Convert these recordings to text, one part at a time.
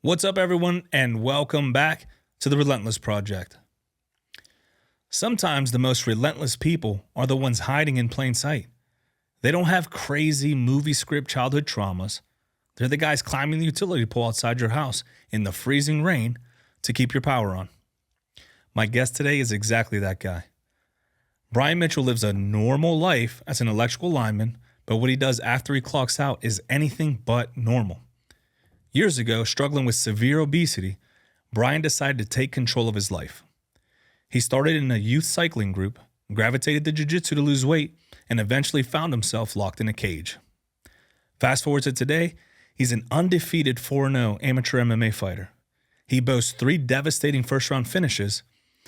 What's up, everyone, and welcome back to the Relentless Project. Sometimes the most relentless people are the ones hiding in plain sight. They don't have crazy movie script childhood traumas. They're the guys climbing the utility pole outside your house in the freezing rain to keep your power on. My guest today is exactly that guy. Bryan Mitchell lives a normal life as an electrical lineman, but what he does after he clocks out is anything but normal. Years ago, struggling with severe obesity, Bryan decided to take control of his life. He started in a youth cycling group, gravitated to Jiu Jitsu to lose weight, and eventually found himself locked in a cage. Fast forward to today, he's an undefeated 4-0 amateur MMA fighter. He boasts 3 devastating first-round finishes,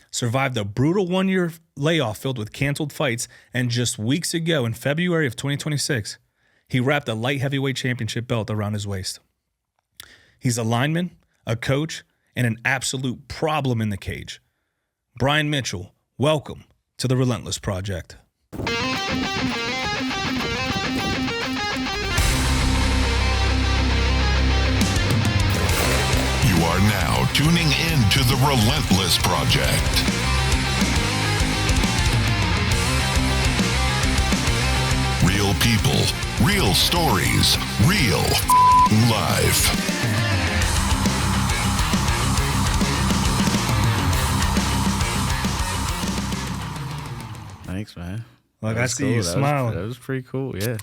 survived a brutal 1-year layoff filled with canceled fights, and just weeks ago, in February of 2026, he wrapped a light heavyweight championship belt around his waist. He's a lineman, a coach, and an absolute problem in the cage. Bryan Mitchell, welcome to the Relentless Project. You are now tuning in to the Relentless Project. Real people, real stories, real life. Thanks, man. Look, I see you smiling. That was pretty cool, yeah.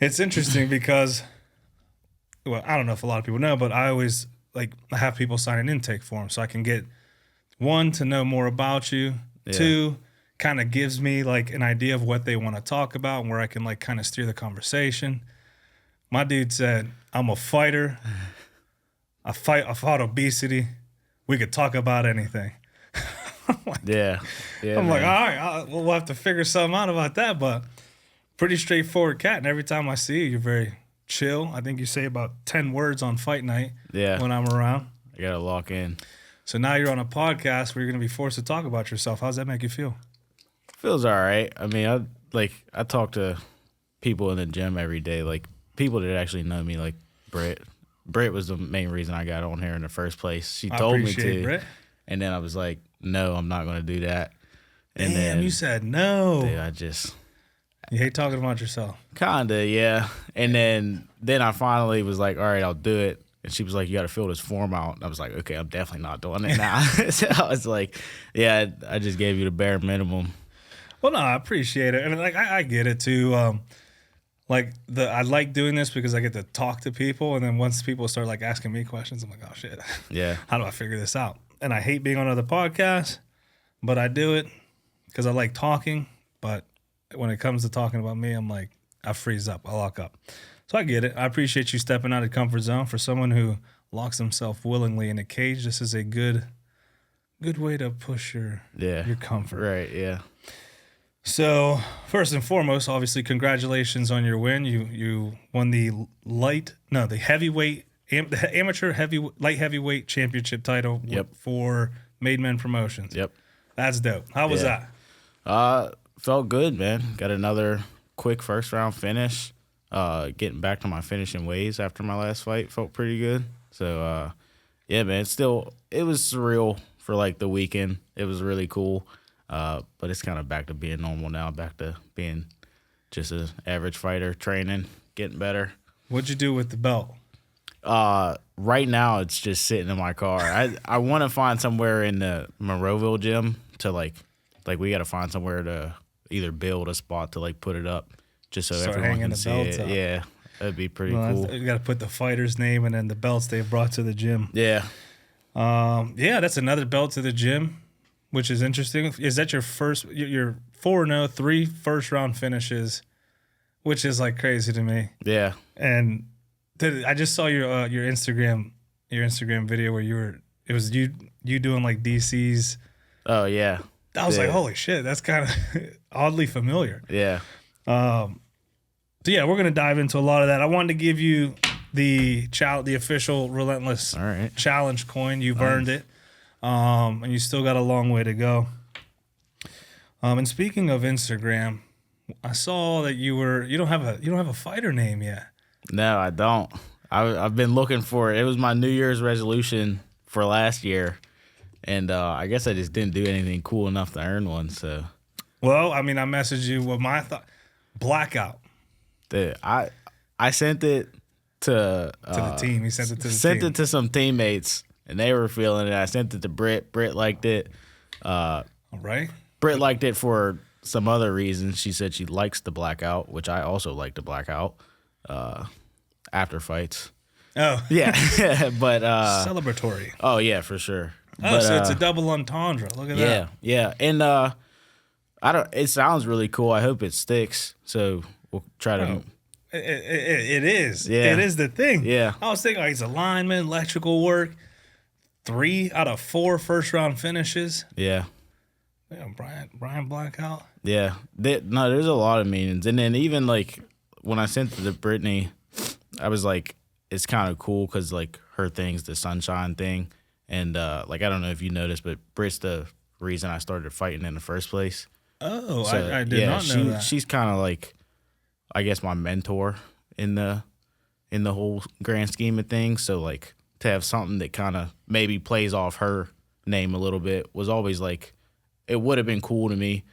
It's interesting because, well, I don't know if a lot of people know, but I always have people sign an intake form so I can get, 1, to know more about you, 2, kind of gives me an idea of what they want to talk about and where I can kind of steer the conversation. My dude said, I'm a fighter. I fought obesity. We could talk about anything. Yeah, I'm like, all right, we'll have to figure something out about that, but pretty straightforward cat. And every time I see you, you're very chill. I think you say about 10 words on fight night when I'm around. I got to lock in. So now you're on a podcast where you're going to be forced to talk about yourself. How does that make you feel? Feels all right. I mean, I talk to people in the gym every day, people that actually know me, like Britt. Britt was the main reason I got on here in the first place. She told me to. Britt. And then I was like, no, I'm not going to do that. And then you said no. Dude, you hate talking about yourself. Kinda, yeah. And then I finally was like, all right, I'll do it. And she was like, you got to fill this form out. And I was like, okay, I'm definitely not doing it now. So I was like, yeah, I just gave you the bare minimum. Well, no, I appreciate it. And I get it too. I like doing this because I get to talk to people. And then once people start asking me questions, I'm like, oh shit. Yeah. How do I figure this out? And I hate being on other podcasts, but I do it because I like talking. But when it comes to talking about me, I'm like, I freeze up. I lock up. So I get it. I appreciate you stepping out of comfort zone. For someone who locks himself willingly in a cage, this is a good way to push your comfort. Right, yeah. So first and foremost, obviously, congratulations on your win. You won the amateur light heavyweight championship title for Made Men Promotions. Yep. That's dope. How was that? Felt good, man. Got another quick first round finish. Getting back to my finishing ways after my last fight felt pretty good. So, yeah, man, it was surreal for the weekend. It was really cool. But it's kind of back to being normal now, back to being just an average fighter, training, getting better. What'd you do with the belt? Right now it's just sitting in my car. I want to find somewhere in the Monroeville gym to we got to find somewhere to either build a spot to put it up just so start everyone can the see belts it. up. Yeah, that'd be pretty cool. You got to put the fighter's name and then the belts they've brought to the gym. Yeah. That's another belt to the gym, which is interesting. Is that your 4-0, 3 first round finishes, which is crazy to me. Yeah. And I just saw your Instagram video where it was you doing DC's. Oh yeah. I was like, holy shit, that's kind of oddly familiar. Yeah. So yeah, we're gonna dive into a lot of that. I wanted to give you the official Relentless challenge coin. You've earned it, and you still got a long way to go. And speaking of Instagram, I saw that you don't have a fighter name yet. No, I don't. I've been looking for it. It was my New Year's resolution for last year, and I guess I just didn't do anything cool enough to earn one. So, Well, I mean, I messaged you with my thought. Blackout I sent it to the team. He sent it to the team. Sent it to some teammates, and they were feeling it. I sent it to Britt. Britt liked it. All right. Britt liked it for some other reasons. She said she likes the blackout, which I also like to blackout after fights. Oh. Yeah, but Celebratory. oh yeah, for sure. Oh, But, so it's a double entendre. Look at yeah, that. yeah, and I don't. It sounds really cool. I hope it sticks. So we'll try to. Oh. It is. Yeah. It is the thing. Yeah. I was thinking, like, he's a lineman, electrical work, 3 out of 4 first-round finishes. Yeah, Yeah, Brian Blackout. yeah. No, there's a lot of meanings, and then even like when I sent it to Brittany, I was like, it's kind of cool because like her thing's the sunshine thing, and like I don't know if you noticed, but Britt's the reason I started fighting in the first place. Oh, So, I did not know that. She's kind of like, I guess, my mentor in the whole grand scheme of things. So like to have something that kind of maybe plays off her name a little bit was always like, it would have been cool to me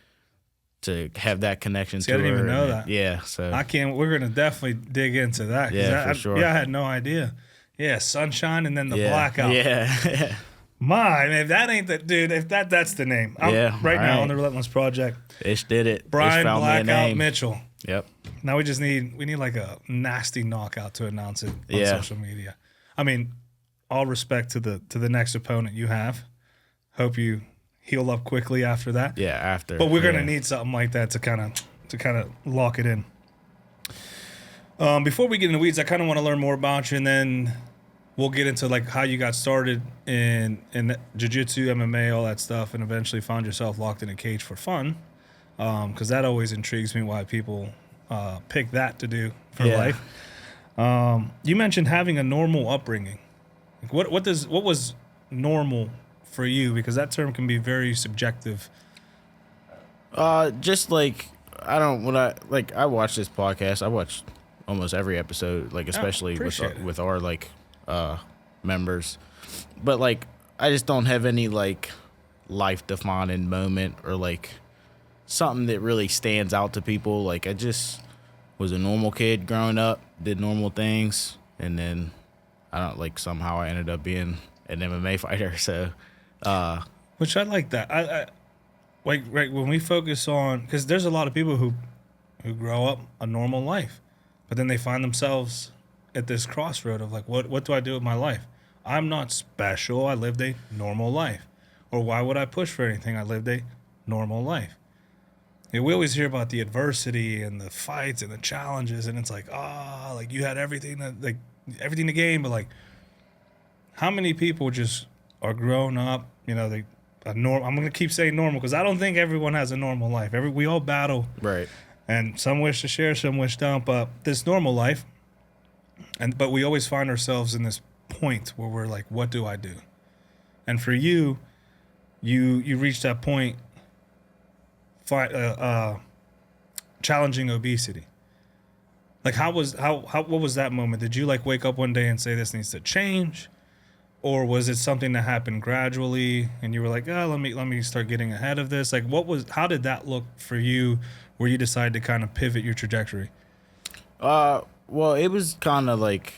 to have that connection See, to I didn't her. even know and that. Yeah, so I can't. We're gonna definitely dig into that. 'cause Yeah, for sure. Yeah, I had no idea. Yeah, sunshine and then the blackout. Yeah, Man, if that ain't the dude, if that's the name. I'm Yeah, right now right. on the Relentless Project. Ish did it. Ish Bryan found me a Blackout name. Mitchell. Yep. Now we need like a nasty knockout to announce it on Yeah. social media. I mean, all respect to the next opponent you have. Hope you heal up quickly after that. Yeah, after. But we're gonna yeah. need something like that to kind of lock it in. Before we get into the weeds, I kind of want to learn more about you, and then we'll get into like how you got started in Jiu Jitsu, MMA, all that stuff, and eventually found yourself locked in a cage for fun. Because that always intrigues me why people pick that to do for Yeah. life. You mentioned having a normal upbringing. Like, what was normal for you? Because that term can be very subjective. Just like I watch this podcast. I watch almost every episode, like especially appreciate it. with our like members. But like I just don't have any like life defining moment or like something that really stands out to people. Like I just was a normal kid growing up, did normal things, and then somehow I ended up being an MMA fighter. So Which I like that. I like right when we focus on, because there's a lot of people who grow up a normal life, but then they find themselves at this crossroad of like, what do I do with my life? I'm not special. I lived a normal life. Or why would I push for anything? I lived a normal life. And we always hear about the adversity and the fights and the challenges, and it's like, like you had everything to gain, but like, how many people just are grown up? You know, I'm gonna keep saying normal because I don't think everyone has a normal life. We all battle, right. and some wish to share, some wish don't. But this normal life, but we always find ourselves in this point where we're like, what do I do? And for you, you reached that point, challenging obesity. Like what was that moment? Did you like wake up one day and say this needs to change? Or was it something that happened gradually and you were like, let me start getting ahead of this? Like how did that look for you where you decided to kind of pivot your trajectory? Well, it was kind of like,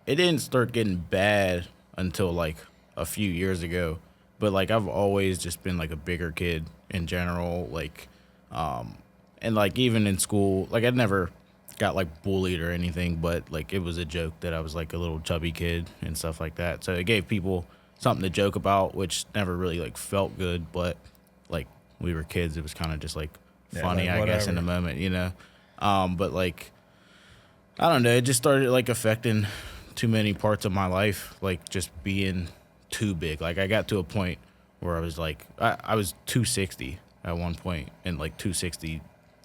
it didn't start getting bad until like a few years ago. But like I've always just been like a bigger kid in general, like, and like even in school, like I never got like bullied or anything, but like it was a joke that I was like a little chubby kid and stuff like that. So it gave people something to joke about, which never really like felt good, but like we were kids, it was kind of just like funny, like, I guess, in the moment, you know. But like I don't know, it just started like affecting too many parts of my life, like just being too big. Like I got to a point where I was like I was 260 at one point, and like 260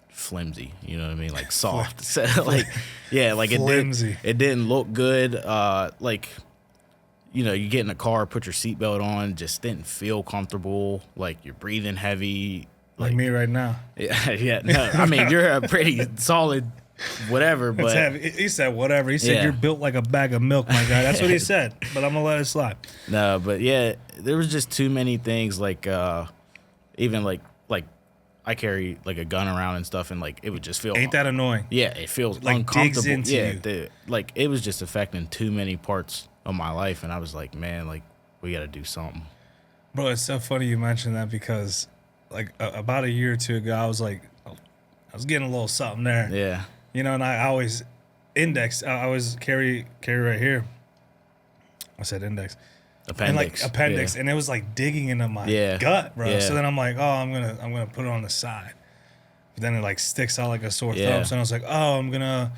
flimsy, you know what I mean, like soft. So like yeah, like Flimsy. it didn't look good. Like, you know, you get in a car, put your seatbelt on, just didn't feel comfortable, like you're breathing heavy, Like me right now. yeah, no, I mean you're a pretty solid whatever. It's But heavy. He said whatever. He said Yeah. you're built like a bag of milk, my guy. That's what he said. But I'm gonna let it slide. no, but yeah, there was just too many things like even like I carry like a gun around and stuff, and like it would just feel Ain't that annoying? yeah, it feels Like, digs uncomfortable. into you. Like it was just affecting too many parts of my life, and I was like, man, like we got to do something. Bro, it's so funny you mentioned that because like about a year or two ago, I was getting a little something there. Yeah, You know, and I always I always carry right here. I said index. appendix. Appendix, and it was like digging into my Yeah. gut, bro. Yeah. So then I'm like, oh, I'm gonna put it on the side, but then it like sticks out like a sore Yeah. thumb. So I was like, oh, I'm gonna,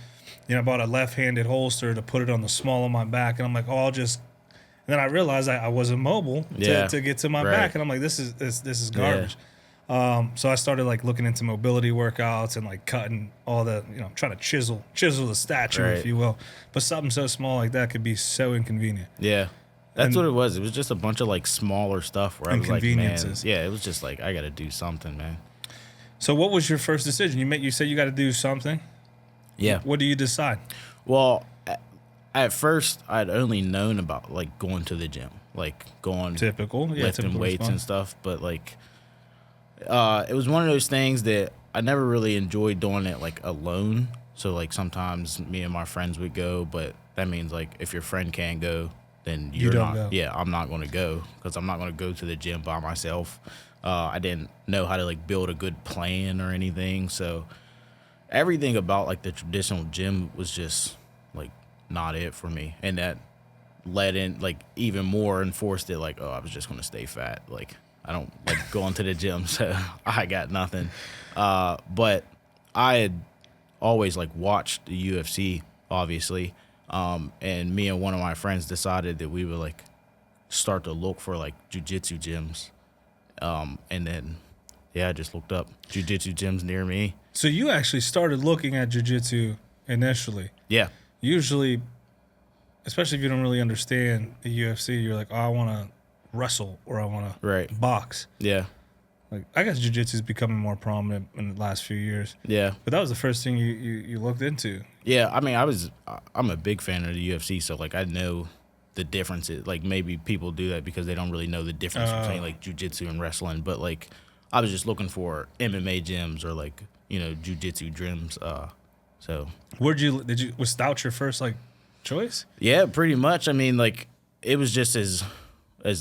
I bought a left-handed holster to put it on the small of my back, and I'm like, oh, I'll just. And then I realized I wasn't mobile Yeah. to get to my Right. back, and I'm like, this is garbage. So I started like looking into mobility workouts and like cutting all the, trying to chisel the statue, Right. if you will. But something so small like that could be so inconvenient. Yeah. That's And- what it was. It was just a bunch of like smaller stuff where I was like, man, Inconveniences. yeah, it was just like I got to do something, man. So what was your first decision? You said you got to do something. Yeah. What do you decide? Well, at first I'd only known about like going to the gym, like going Typical, yeah, lifting typical weights and response. stuff, but like it was one of those things that I never really enjoyed doing it like alone. So like sometimes me and my friends would go, but that means like if your friend can't go, then you're don't not. go. Yeah, I'm not going to go because I'm not going to go to the gym by myself. I didn't know how to like build a good plan or anything, so everything about like the traditional gym was just like not it for me, and that led in like even more and forced it like, oh, I was just going to stay fat. Like I don't like going to the gym, so I got nothing. But I had always like watched the UFC, obviously, and me and one of my friends decided that we would like start to look for like jiu-jitsu gyms, and then I just looked up jiu-jitsu gyms near me. So you actually started looking at jiu-jitsu initially. Yeah, Usually, especially if you don't really understand the UFC, you're like, oh, I want to wrestle or I want to Right. box. yeah, Like, I guess jiu-jitsu is becoming more prominent in the last few years. yeah. But that was the first thing you looked into. Yeah, I mean, I'm a big fan of the UFC, so like I know the differences. Like maybe people do that because they don't really know the difference between like jiu-jitsu and wrestling. But like I was just looking for MMA gyms or like jiu-jitsu gyms. So Was Stout your first like choice? yeah, pretty much. I mean, like it was just as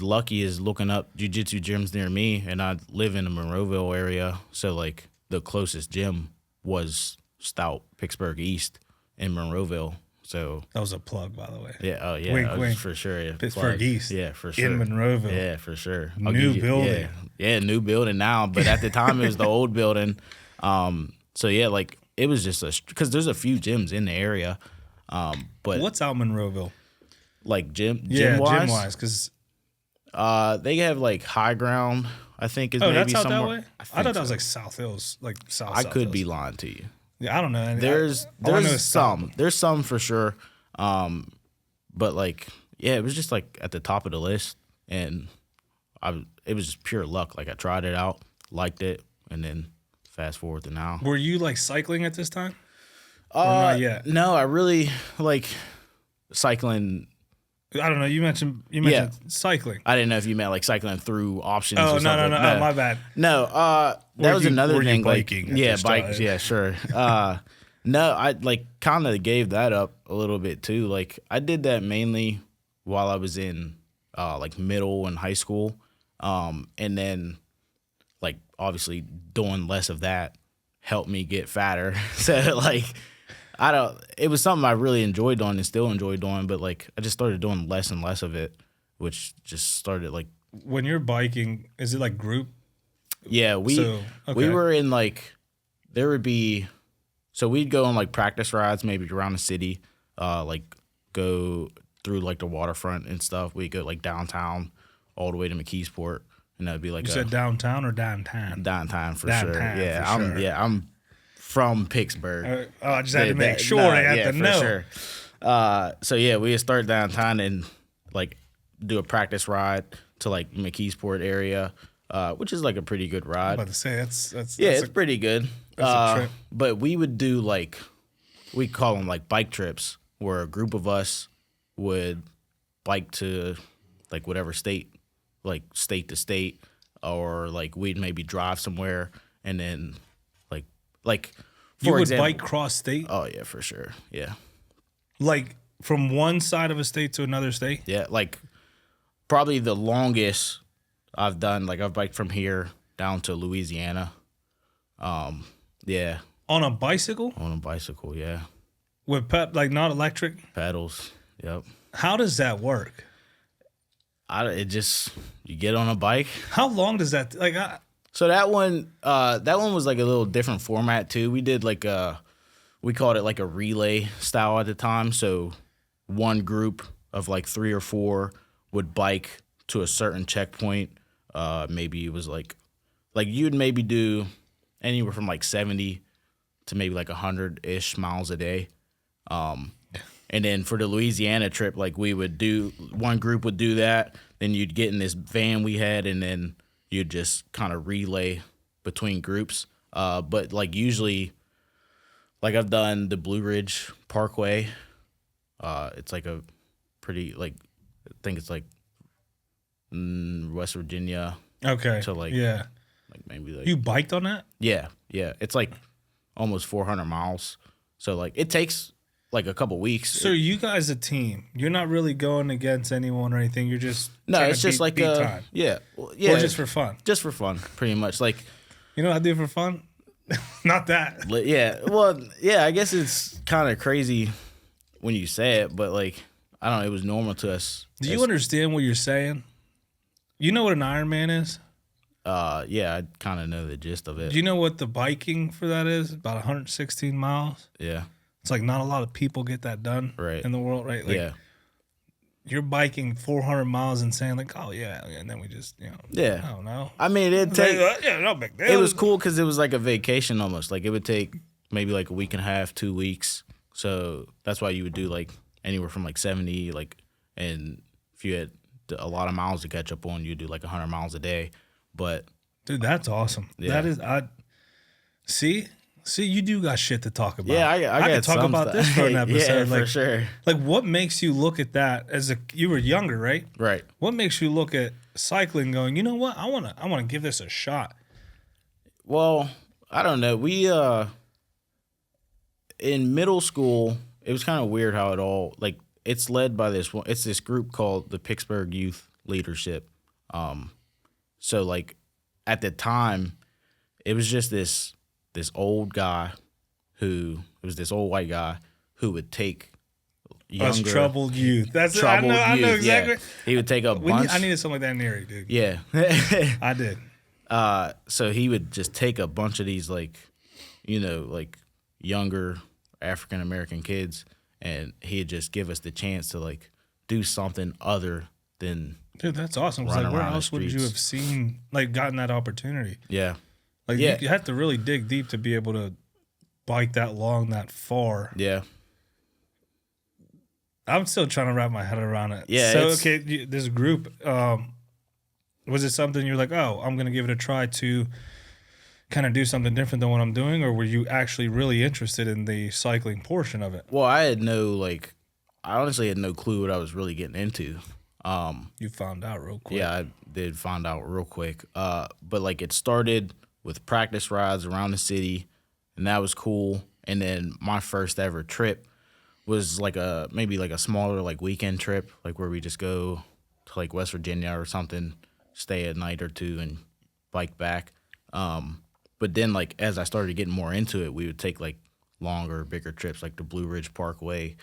lucky as looking up jiu-jitsu gyms near me, and I live in the Monroeville area, so like the closest gym was Stout Pittsburgh East in Monroeville. So That was a plug, by the way. yeah, oh yeah, Wink, I was wink. for sure. Yeah, Pittsburgh plug. East. Yeah, for sure. In Monroeville. Yeah, for sure. New building. Yeah, new building now, but at the time it was the old building. So yeah, like it was just because there's a few gyms in the area, but What's out Monroeville? like gym Yeah, wise, gym-wise, because they have like High Ground. I think is oh, maybe that's out somewhere. that way. I thought that was so. like South Hills, like South. I South could Hills. be lying to you. Yeah, I don't know. And There's all I know is some. There's some for sure. But like it was just like at the top of the list, and it was just pure luck. Like I tried it out, liked it, and then fast forward to now. Were you like cycling at this time? Or not yet? No, I really like cycling. I don't know. You mentioned cycling. I didn't know if you meant like cycling through options. Oh or no, something. no, my bad. No, that was another were you thing. biking Like, at yeah, this bikes. time? Yeah, sure. No, I like kind of gave that up a little bit too. Like I did that mainly while I was in like middle and high school, and then like obviously doing less of that helped me get fatter. So like it was something I really enjoyed doing and still enjoy doing, but like I just started doing less and less of it, which just started like. When you're biking, is it like group? Yeah, we okay. were in like there would be so we'd go on like practice rides maybe around the city, like go through like the waterfront and stuff. We'd go like downtown all the way to McKeesport, and that'd be like You said downtown or downtown? downtown for Downtown, sure. Yeah, for sure. I'm from Pittsburgh. I just had to make sure No, I had to for know. Sure. So yeah, we would start downtown and like do a practice ride to like McKeesport area, which is like a pretty good I'm ride. about to say that's Yeah, it's pretty good. that's a trip. But we would do like we call them like bike trips, where a group of us would bike to like whatever state, like state to state, or like we'd maybe drive somewhere and then like You for would example, bike cross state? Oh yeah, for sure. Yeah. Like from one side of a state to another state? Yeah, like probably the longest I've done, like I've biked from here down to Louisiana. Yeah, On a bicycle? on a bicycle, yeah. With like not electric? Pedals. Yep. How does that work? You get on a bike. How long does that So that one was like a little different format too. We did like we called it like a relay style at the time. So one group of like 3 or 4 would bike to a certain checkpoint. Maybe it was like you'd maybe do anywhere from like 70 to maybe like 100-ish miles a day. And then for the Louisiana trip, like one group would do that. Then you'd get in this van we had, and then you'd just kind of relay between groups. But like usually, like I've done the Blue Ridge Parkway. It's like a pretty I think it's like West Virginia. Okay. To like maybe like You biked on that? yeah. It's like almost 400 miles. So like it takes like a couple weeks. So you guys a team. You're not really going against anyone or anything. You're just It's just like beat time. yeah, Or just for fun. just for fun, pretty much. Like You know what I do for fun? Not that. yeah, well, yeah. I guess it's kind of crazy when you say it, but like I don't know, it was normal to us. Do you understand what you're saying? You know what an Ironman is? Yeah, I kind of know the gist of it. Do you know what the biking for that is? About 116 miles. Yeah, It's like not a lot of people get that done in the world, right? Like, yeah, you're biking 400 miles and saying like, oh yeah, and then we just, yeah. I don't know. I mean, it'd take. No big deal. It was cool because it was like a vacation almost. Like it would take maybe like a week and a half, 2 weeks. So that's why you would do like anywhere from like 70, and if you had a lot of miles to catch up on, you'd do like 100 miles a day. But Dude, that's awesome. Yeah. That is, see, you do got shit to talk about. yeah, I could talk about this for an episode. yeah, for sure. Like, what makes you look at that you were younger, right? Right. What makes you look at cycling going, you know what? I wanna give this a shot. Well, I don't know. We in middle school, it was kind of weird how it all it's led by this group called the Pittsburgh Youth Leadership. So like at the time, it was just this old guy it was this old white guy who would take Us younger troubled youth. That's troubled I know youth, exactly. yeah. He would take a bunch. I needed something like that in Erie, dude. Yeah. I did. So he would just take a bunch of these younger African American kids, and he'd just give us the chance to do something other than Dude, that's awesome. It's run like, where around the else would you streets. have seen gotten that opportunity? yeah. You have to really dig deep to be able to bike that long, that far. Yeah. I'm still trying to wrap my head around it. Yeah, So it's- okay, this group, was it something you're like, oh, I'm gonna give it a try to kind of do something different than what I'm doing, or were you actually really interested in the cycling portion of it? Well, I honestly had no clue what I was really getting into. You found out real quick. Yeah, I did find out real quick. But it started with practice rides around the city, and that was cool. And then my first ever trip was maybe a smaller weekend trip, where we just go to West Virginia or something, stay a night or two, and bike back. But then as I started getting more into it, we would take longer, bigger trips, like the Blue Ridge Parkway.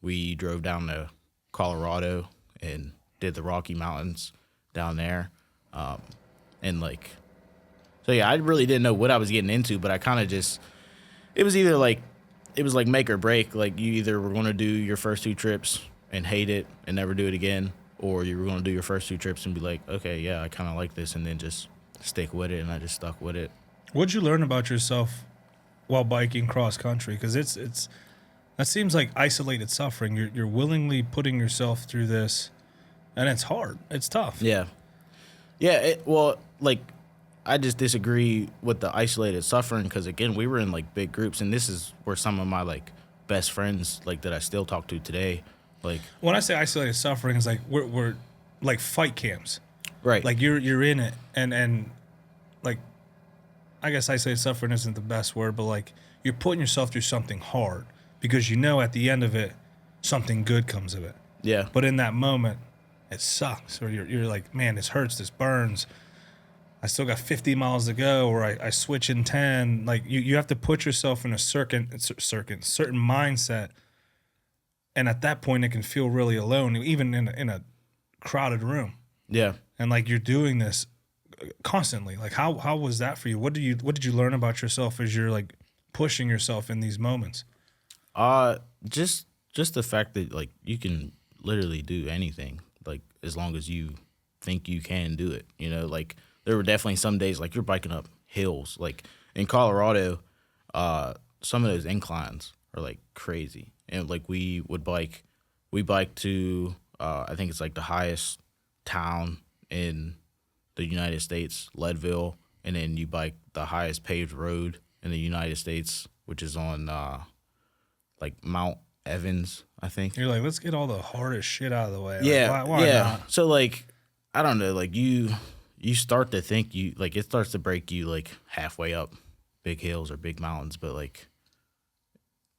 We drove down to Colorado and did the Rocky Mountains down there. So yeah, I really didn't know what I was getting into, but I kind of just, it was either make or break. You either were going to do your first 2 trips and hate it and never do it again, or you were going to do your first 2 trips and be like, okay, yeah, I kind of like this, and then just stick with it. And I just stuck with it. What'd you learn about yourself while biking cross country? Because that seems like isolated suffering. You're willingly putting yourself through this, and it's hard. It's tough. Yeah. I just disagree with the isolated suffering because, again, we were in, like, big groups, and this is where some of my, like, best friends, like, that I still talk to today, like... When I say isolated suffering, it's like we're like fight camps. Right. Like you're in it, and like, I guess isolated suffering isn't the best word, but like you're putting yourself through something hard because you know at the end of it, something good comes of it. Yeah. But in that moment, it sucks, or you're like, man, this hurts, this burns. I still got 50 miles to go, or I switch in 10. Like you have to put yourself in a certain mindset, and at that point, it can feel really alone, even in a crowded room. Yeah. And like you're doing this constantly. Like how was that for you? What did you learn about yourself as you're like pushing yourself in these moments? Just the fact that like you can literally do anything, like as long as you think you can do it. You know, like there were definitely some days like you're biking up hills. Like in Colorado, some of those inclines are like crazy. And like we biked to I think it's like the highest town in the United States, Leadville, and then you bike the highest paved road in the United States, which is on like Mount Evans, I think. You're like, let's get all the hardest shit out of the way. Yeah, Like, why yeah. not? So like, I don't know, like you start to think it starts to break you like halfway up big hills or big mountains, but like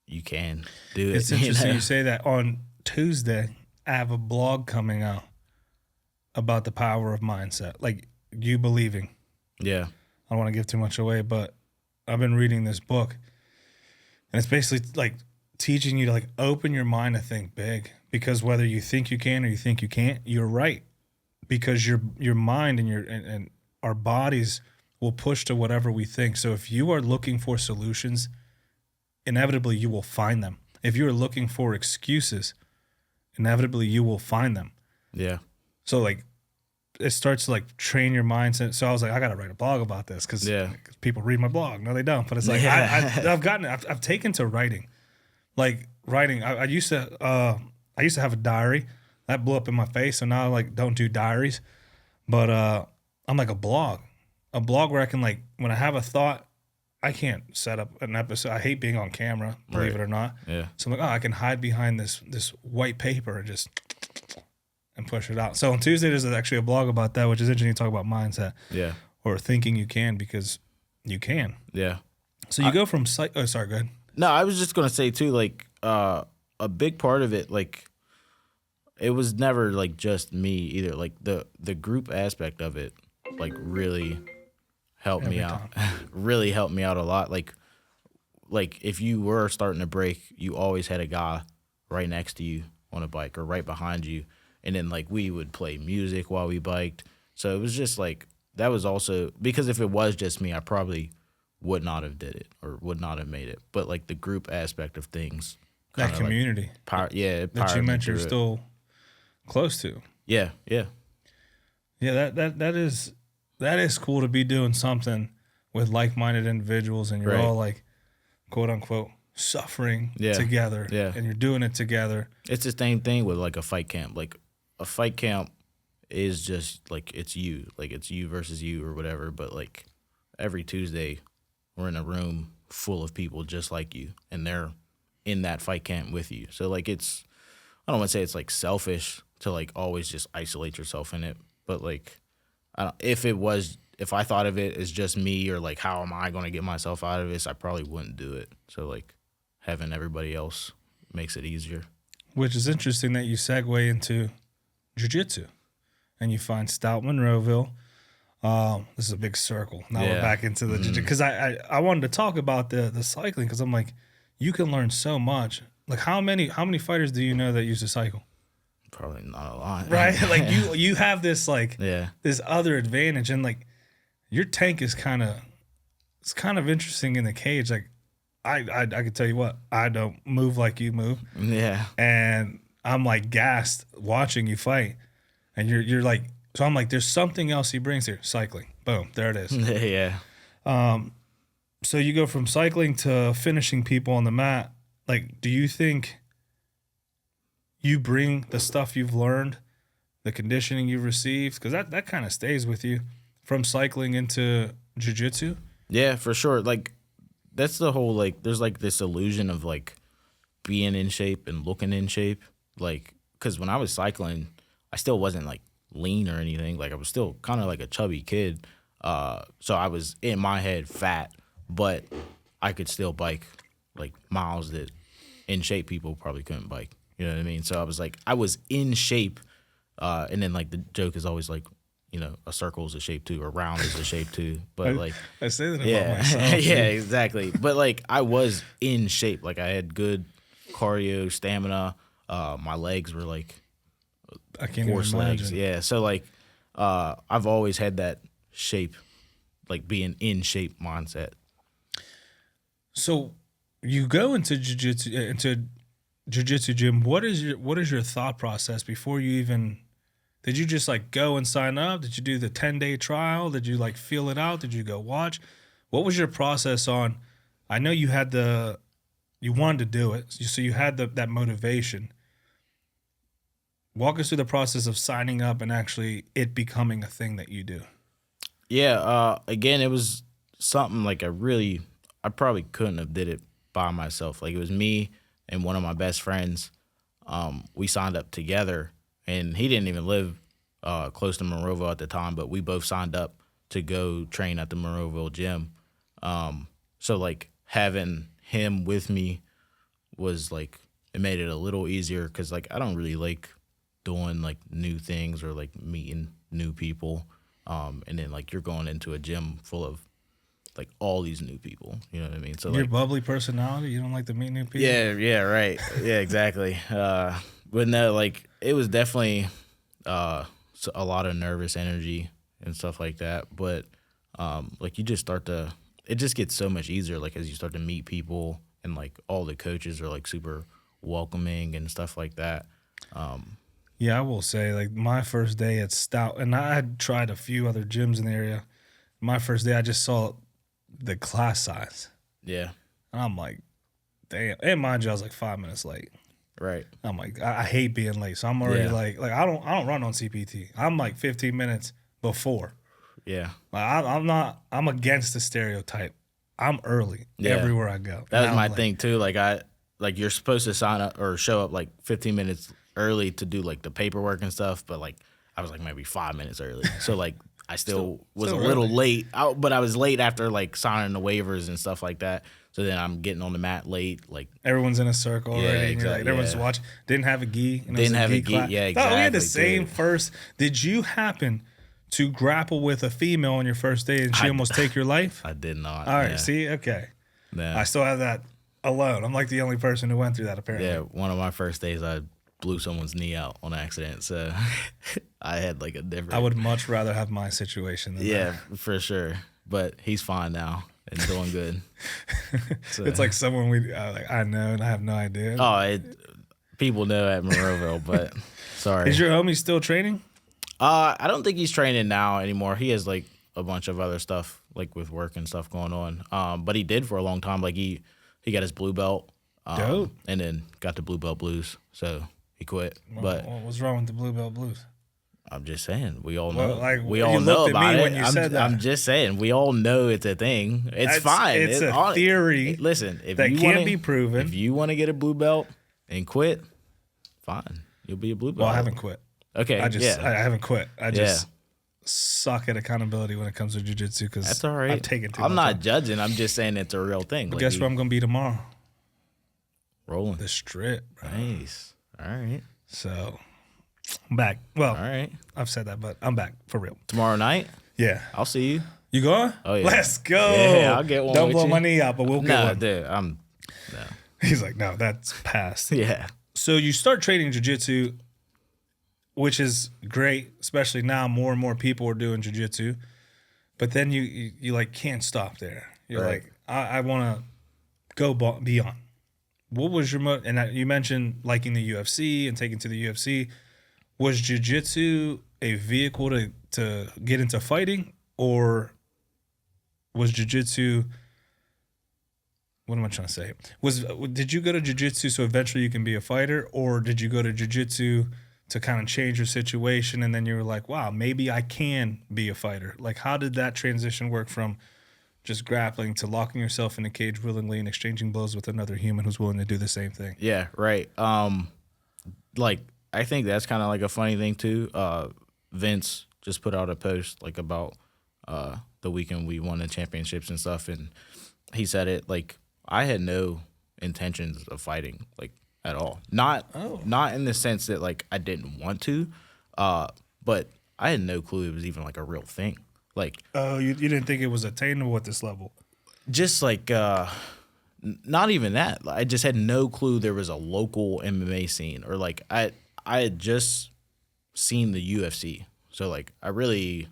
you can do it. It's interesting know? you say that. On Tuesday, I have a blog coming out about the power of mindset, like you believing. Yeah. I don't want to give too much away, but I've been reading this book, and it's basically like teaching you to like open your mind to think big, because whether you think you can or you think you can't, you're right, because your mind and our bodies will push to whatever we think. So if you are looking for solutions, inevitably you will find them. If you are looking for excuses, inevitably you will find them. Yeah. So like it starts to like train your mindset. So I was like, I got to write a blog about this because people read my blog. No, they don't. But it's like I've taken to writing. Like writing, I used to have a diary that blew up in my face. So now I like don't do diaries, but I'm like a blog where I can like when I have a thought, I can't set up an episode. I hate being on camera, believe it or not. Yeah. So I'm like, I can hide behind this white paper and just push it out. So on Tuesday, there's actually a blog about that, which is interesting to talk about mindset. Yeah. Or thinking you can, because you can. Yeah. So you go from sorry, go ahead. No, I was just gonna say too, like a big part of it, like it was never like just me either. Like the group aspect of it, like really helped me out. Really helped me out a lot. Like if you were starting to break, you always had a guy right next to you on a bike or right behind you. And then like we would play music while we biked. So it was just like that was also because if it was just me, I probably would not have did it or would not have made it. But like the group aspect of things, That community, like, that you mentioned, you're still close to. Yeah. That is cool to be doing something with like-minded individuals, and you're all like, quote unquote, suffering together. Yeah. And you're doing it together. It's the same thing with like a fight camp. Like a fight camp is just like it's you versus you or whatever. But like every Tuesday, we're in a room full of people just like you, and they're in that fight camp with you. So like it's, I don't want to say it's like selfish to like always just isolate yourself in it, but like if I thought of it as just me or like how am I going to get myself out of this, I probably wouldn't do it. So like having everybody else makes it easier. Which is interesting that you segue into Jiu Jitsu and you find Stout Monroeville. This is a big circle. Now we're back into the Jiu Jitsu, because I wanted to talk about the cycling, because I'm like, you can learn so much. Like how many fighters do you know that used to cycle? Probably not a lot. Right? Like you have this like this other advantage, and like your tank is kind of interesting in the cage. Like I can tell you what, I don't move like you move. Yeah. And I'm like gassed watching you fight. And you're like, so I'm like, there's something else he brings here. Cycling. Boom. There it is. Yeah. So you go from cycling to finishing people on the mat. Like, do you think you bring the stuff you've learned, the conditioning you've received, because that kind of stays with you from cycling into jiu-jitsu? Yeah, for sure. Like, that's the whole, like, there's, like, this illusion of, like, being in shape and looking in shape. Like, because when I was cycling, I still wasn't, like, lean or anything. Like, I was still kind of like a chubby kid. So I was, in my head, fat, but I could still bike, like, miles that in shape people probably couldn't bike. You know what I mean? So I was, like, I was in shape. And then, like, the joke is always, like, you know, a circle is a shape too, or round is a shape too. But like, I say that about yeah, myself. yeah, exactly. But like, I was in shape. Like, I had good cardio, stamina. My legs were like I can't horse even legs. imagine. Yeah. So like, I've always had that shape, like being in shape mindset. So you go into jiu-jitsu gym. What is your thought process before you even? Did you just like go and sign up? Did you do the 10-day trial? Did you like feel it out? Did you go watch? What was your process on? I know you had you wanted to do it, so you had that motivation. Walk us through the process of signing up and actually it becoming a thing that you do. Yeah. Again, it was something like I probably couldn't have did it by myself. Like, it was me and one of my best friends. We signed up together. And he didn't even live close to Monroeville at the time, but we both signed up to go train at the Monroeville gym. So, like, having him with me was, like, it made it a little easier because, like, I don't really like doing, like, new things or, like, meeting new people. And then, like, you're going into a gym full of, like, all these new people. You know what I mean? So, Your like, bubbly personality, you don't like to meet new people? yeah, right. Yeah, exactly. But no, like, it was definitely a lot of nervous energy and stuff like that. But like, you just it just gets so much easier, like, as you start to meet people, and like all the coaches are like super welcoming and stuff like that. Yeah, I will say, like, my first day at Stout, and I had tried a few other gyms in the area. My first day, I just saw the class size. Yeah, And I'm like, damn. And mind you, I was like 5 minutes late. right. I'm like, I hate being late. So I'm already Yeah. like I don't run on CPT. I'm like 15 minutes before. Yeah, Like, I'm against the stereotype. I'm early Yeah. everywhere I go. that was And my I'm late. thing too. Like you're supposed to sign up or show up like 15 minutes early to do like the paperwork and stuff, but like I was like maybe 5 minutes early. So like I still was still a little early. late, but I was late after like signing the waivers and stuff like that. So then I'm getting on the mat late, like Everyone's in a circle Yeah, already. And you're exactly, like, everyone's yeah. watching. Didn't have a gi. And it Didn't was have a gi, class. yeah, Thought we had the exactly, same dude. first. Did you happen to grapple with a female on your first day and she almost take your life? I did not. All right, yeah. see? Okay. Yeah. I still have that alone. I'm like the only person who went through that, apparently. Yeah, one of my first days I blew someone's knee out on accident, so I had like a different. I would much rather have my situation than Yeah, for sure. But he's fine now and doing good. So, It's like someone I know and I have no idea. people know at Monroeville, but sorry. Is your homie still training? I don't think he's training now anymore. He has like a bunch of other stuff, like with work and stuff going on. But he did for a long time. Like he got his blue belt, Dope. and then got the blue belt blues. So he quit. But What's wrong with the Blue Belt Blues? I'm just saying, we all know. Well, like, we you all know looked at about me it. when you said that. I'm just saying, we all know it's a thing. It's fine. It's a theory Listen, if that you can't wanna, be proven. If you want to get a blue belt and quit, fine. You'll be a blue belt. Well, I haven't quit. Okay, I haven't quit. I just Yeah. suck at accountability when it comes to jiu-jitsu because That's all right. I've taken too I'm much not time. judging. I'm just saying it's a real thing. But Like, guess where I'm going to be tomorrow? rolling. The Strip, bro. Nice. All right. So I'm back. Well, All right. I've said that, but I'm back for real. Tomorrow night, Yeah. I'll see you. You going? Oh, yeah. Let's go. Yeah, I'll get one Don't with blow you. my knee out, but we'll get No, one. dude. He's like, no, that's past. Yeah. So you start training jiu-jitsu, which is great, especially now more and more people are doing jiu-jitsu. But then you like can't stop there. You're Right. like, I want to go beyond. What was your and you mentioned liking the UFC and taking to the UFC. Was jiu-jitsu a vehicle to get into fighting, or was jiu-jitsu? What am I trying to say? Did you go to jiu-jitsu so eventually you can be a fighter, or did you go to jiu-jitsu to kind of change your situation, and then you were like, wow, maybe I can be a fighter? Like, how did that transition work from just grappling to locking yourself in a cage willingly and exchanging blows with another human who's willing to do the same thing? Yeah, right. Like, I think that's kind of like a funny thing too. Vince just put out a post like about the weekend we won the championships and stuff, and he said it like, I had no intentions of fighting like at all. Not in the sense that like I didn't want to, but I had no clue it was even like a real thing. Like, you didn't think it was attainable at this level? just like not even that. I just had no clue there was a local MMA scene, or like I had just seen the UFC, so like I really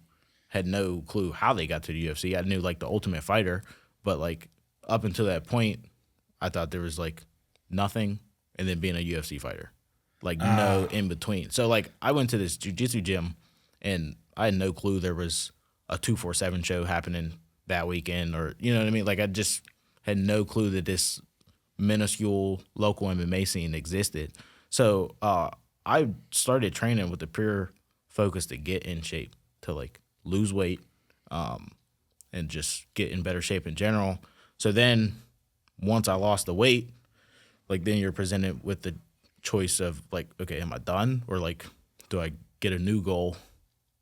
had no clue how they got to the UFC. I knew like the Ultimate Fighter, but like up until that point, I thought there was like nothing, and then being a UFC fighter, like no in between. So like I went to this jiu-jitsu gym, and I had no clue there was a 247 show happening that weekend, or you know what I mean. Like I just had no clue that this minuscule local MMA scene existed. So I started training with the pure focus to get in shape, to like lose weight, and just get in better shape in general. So then once I lost the weight, like then you're presented with the choice of like, okay, am I done? Or like, do I get a new goal?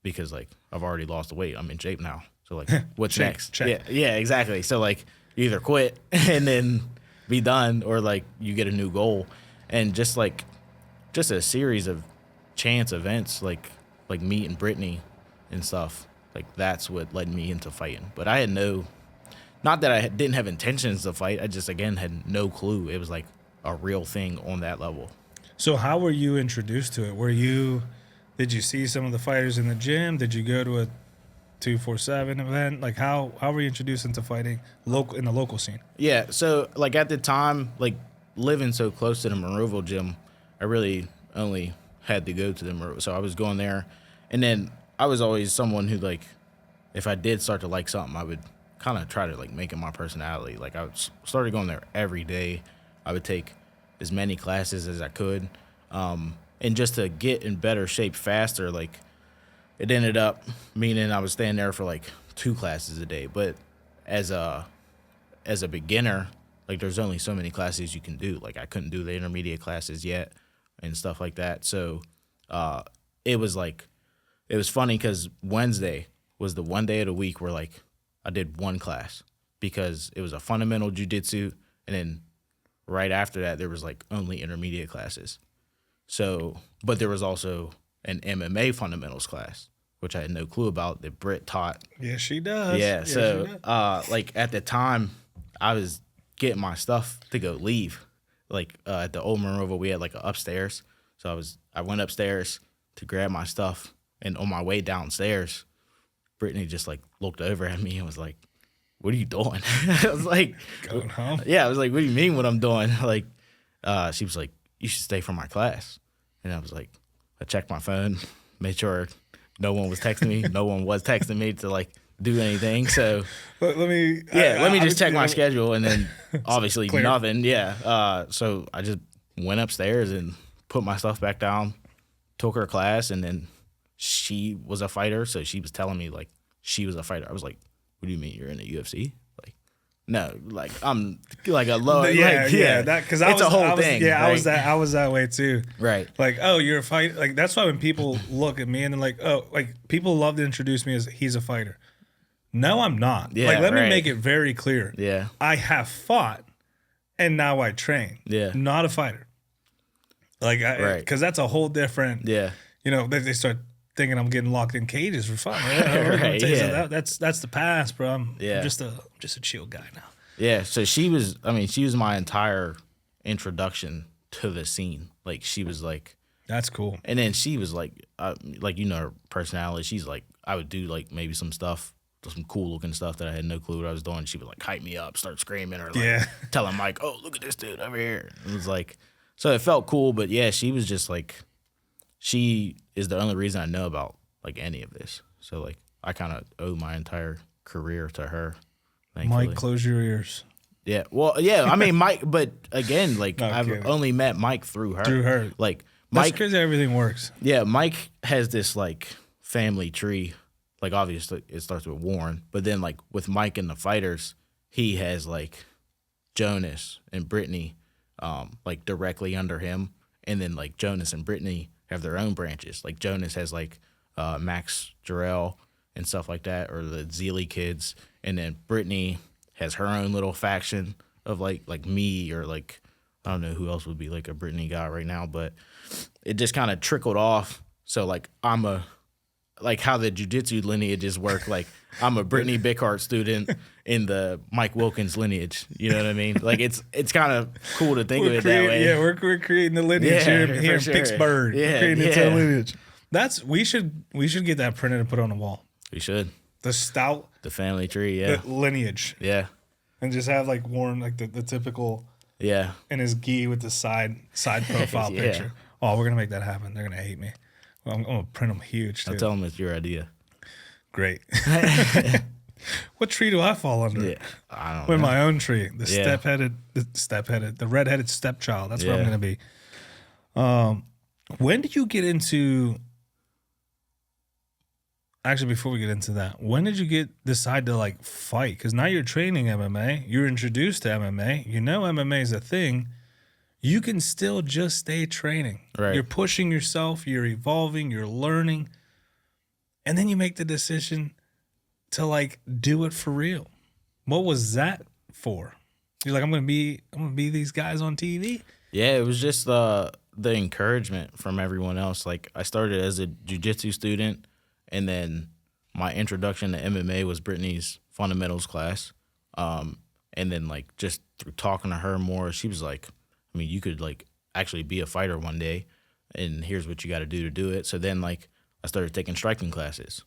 Because like I've already lost the weight. I'm in shape now. So like what's next? Check. Yeah, exactly. So like you either quit and then be done, or like you get a new goal. And just a series of chance events like meeting Brittany and stuff. Like that's what led me into fighting. But I had not that I didn't have intentions to fight. I just, again, had no clue it was like a real thing on that level. So how were you introduced to it? Did you see some of the fighters in the gym? Did you go to a 247 event? Like how were you introduced into fighting in the local scene? Yeah, so like at the time, like living so close to the Monroeville gym, I really only had to go to the Monroeville. So I was going there, and then I was always someone who like, if I did start to like something, I would kind of try to like make it my personality. Like I started going there every day. I would take as many classes as I could, and just to get in better shape faster. Like it ended up meaning I was staying there for like 2 classes a day. But as a beginner, like there's only so many classes you can do. Like I couldn't do the intermediate classes yet and stuff like that. So it was funny because Wednesday was the one day of the week where like I did 1 class, because it was a fundamental jiu-jitsu, and then right after that there was like only intermediate classes. So, but there was also an MMA fundamentals class, which I had no clue about, that Britt taught. Yes, she does. Yeah, Yes, so she does. like at the time I was getting my stuff to go leave. Like at the old Monroeville, we had like an upstairs. So I went upstairs to grab my stuff, and on my way downstairs, Brittany just like looked over at me and was like, "What are you doing?" I was like, Going home? Yeah, I was like, "What do you mean what I'm doing?" Like, she was like, "You should stay for my class." And I was like, I checked my phone, made sure no one was texting me. No one was texting me to like do anything. So Let me just check my schedule, and then obviously Clear. nothing. Yeah. So I just went upstairs and put my stuff back down, took her class, and then she was a fighter, so she was telling me like she was a fighter. I was like, "What do you mean you're in the UFC?" Like, no, like I'm like a low. That because it's a whole thing. Yeah, right? I was that way too. Right. Like, oh, you're a fighter. Like that's why when people look at me and they're like, oh, like people love to introduce me as he's a fighter. No, I'm not. Yeah, like let me right. make it very clear. Yeah. I have fought, and now I train. Yeah. Not a fighter. Like, Right. Because that's a whole different. Yeah. You know, they start thinking I'm getting locked in cages for fun. Right, yeah. That's the past, bro. I'm Yeah. just a chill guy now. Yeah, so she was my entire introduction to the scene. Like, she was like, That's cool. and then she was like you know, her personality. She's like, I would do like maybe some stuff, some cool looking stuff that I had no clue what I was doing. She would like hype me up, start screaming, or like Yeah. telling Mike, "Oh, look at this dude over here." It was like, so it felt cool, but yeah, she was just like, she is the only reason I know about like any of this. So like, I kind of owe my entire career to her. Thankfully. Mike, close your ears. Yeah. Well, yeah. I mean, Mike, but again, like No, I've kidding. only met Mike through her. Through her. Like That's because everything works. Yeah, Mike has this like family tree. Like obviously it starts with Warren, but then like with Mike and the fighters, he has like Jonas and Brittany like directly under him, and then like Jonas and Brittany have their own branches. Like Jonas has like Max Jarrell and stuff like that, or the Zeely kids, and then Brittany has her own little faction of like me, or like I don't know who else would be like a Brittany guy right now, but it just kind of trickled off. So like I'm a like how the jiu-jitsu lineages work. Like I'm a Brittany Bickhart student in the Mike Wilkins lineage. You know what I mean? Like it's kind of cool to think of it that way. Yeah, we're creating the lineage here in sure. Pittsburgh. Yeah, creating its own lineage. We should get that printed and put on the wall. We should. The stout, the family tree, yeah, the lineage, yeah, and just have like Warren, like the typical, yeah, and his gi with the side profile Yeah. picture. Oh, we're gonna make that happen. They're gonna hate me. Well, I'm gonna print them huge too. I'll tell them it's your idea. Great. What tree do I fall under? Yeah, I don't With know. my own tree, the redheaded stepchild. That's what I'm gonna be. When did you get into? Actually, before we get into that, when did you decide to like fight? Because now you're training MMA. You're introduced to MMA. You know MMA is a thing. You can still just stay training. Right. You're pushing yourself. You're evolving. You're learning, and then you make the decision to like do it for real. What was that for? You're like, I'm gonna be these guys on TV. Yeah, it was just the encouragement from everyone else. Like I started as a jiu-jitsu student, and then my introduction to MMA was Brittany's fundamentals class. And then like just through talking to her more, she was like, I mean, you could like actually be a fighter one day, and here's what you got to do it. So then like I started taking striking classes,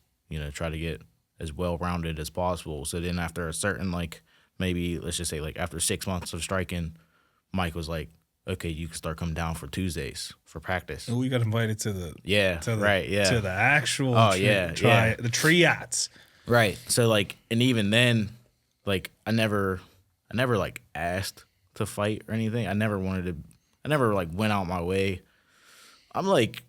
try to get as well-rounded as possible. So then after a certain like maybe let's just say like after 6 months of striking, Mike was like, okay, you can start coming down for Tuesdays for practice. We got invited to the to the actual the triats. Right. So like, and even then, like I never like asked to fight or anything. I never like went out my way. I'm like,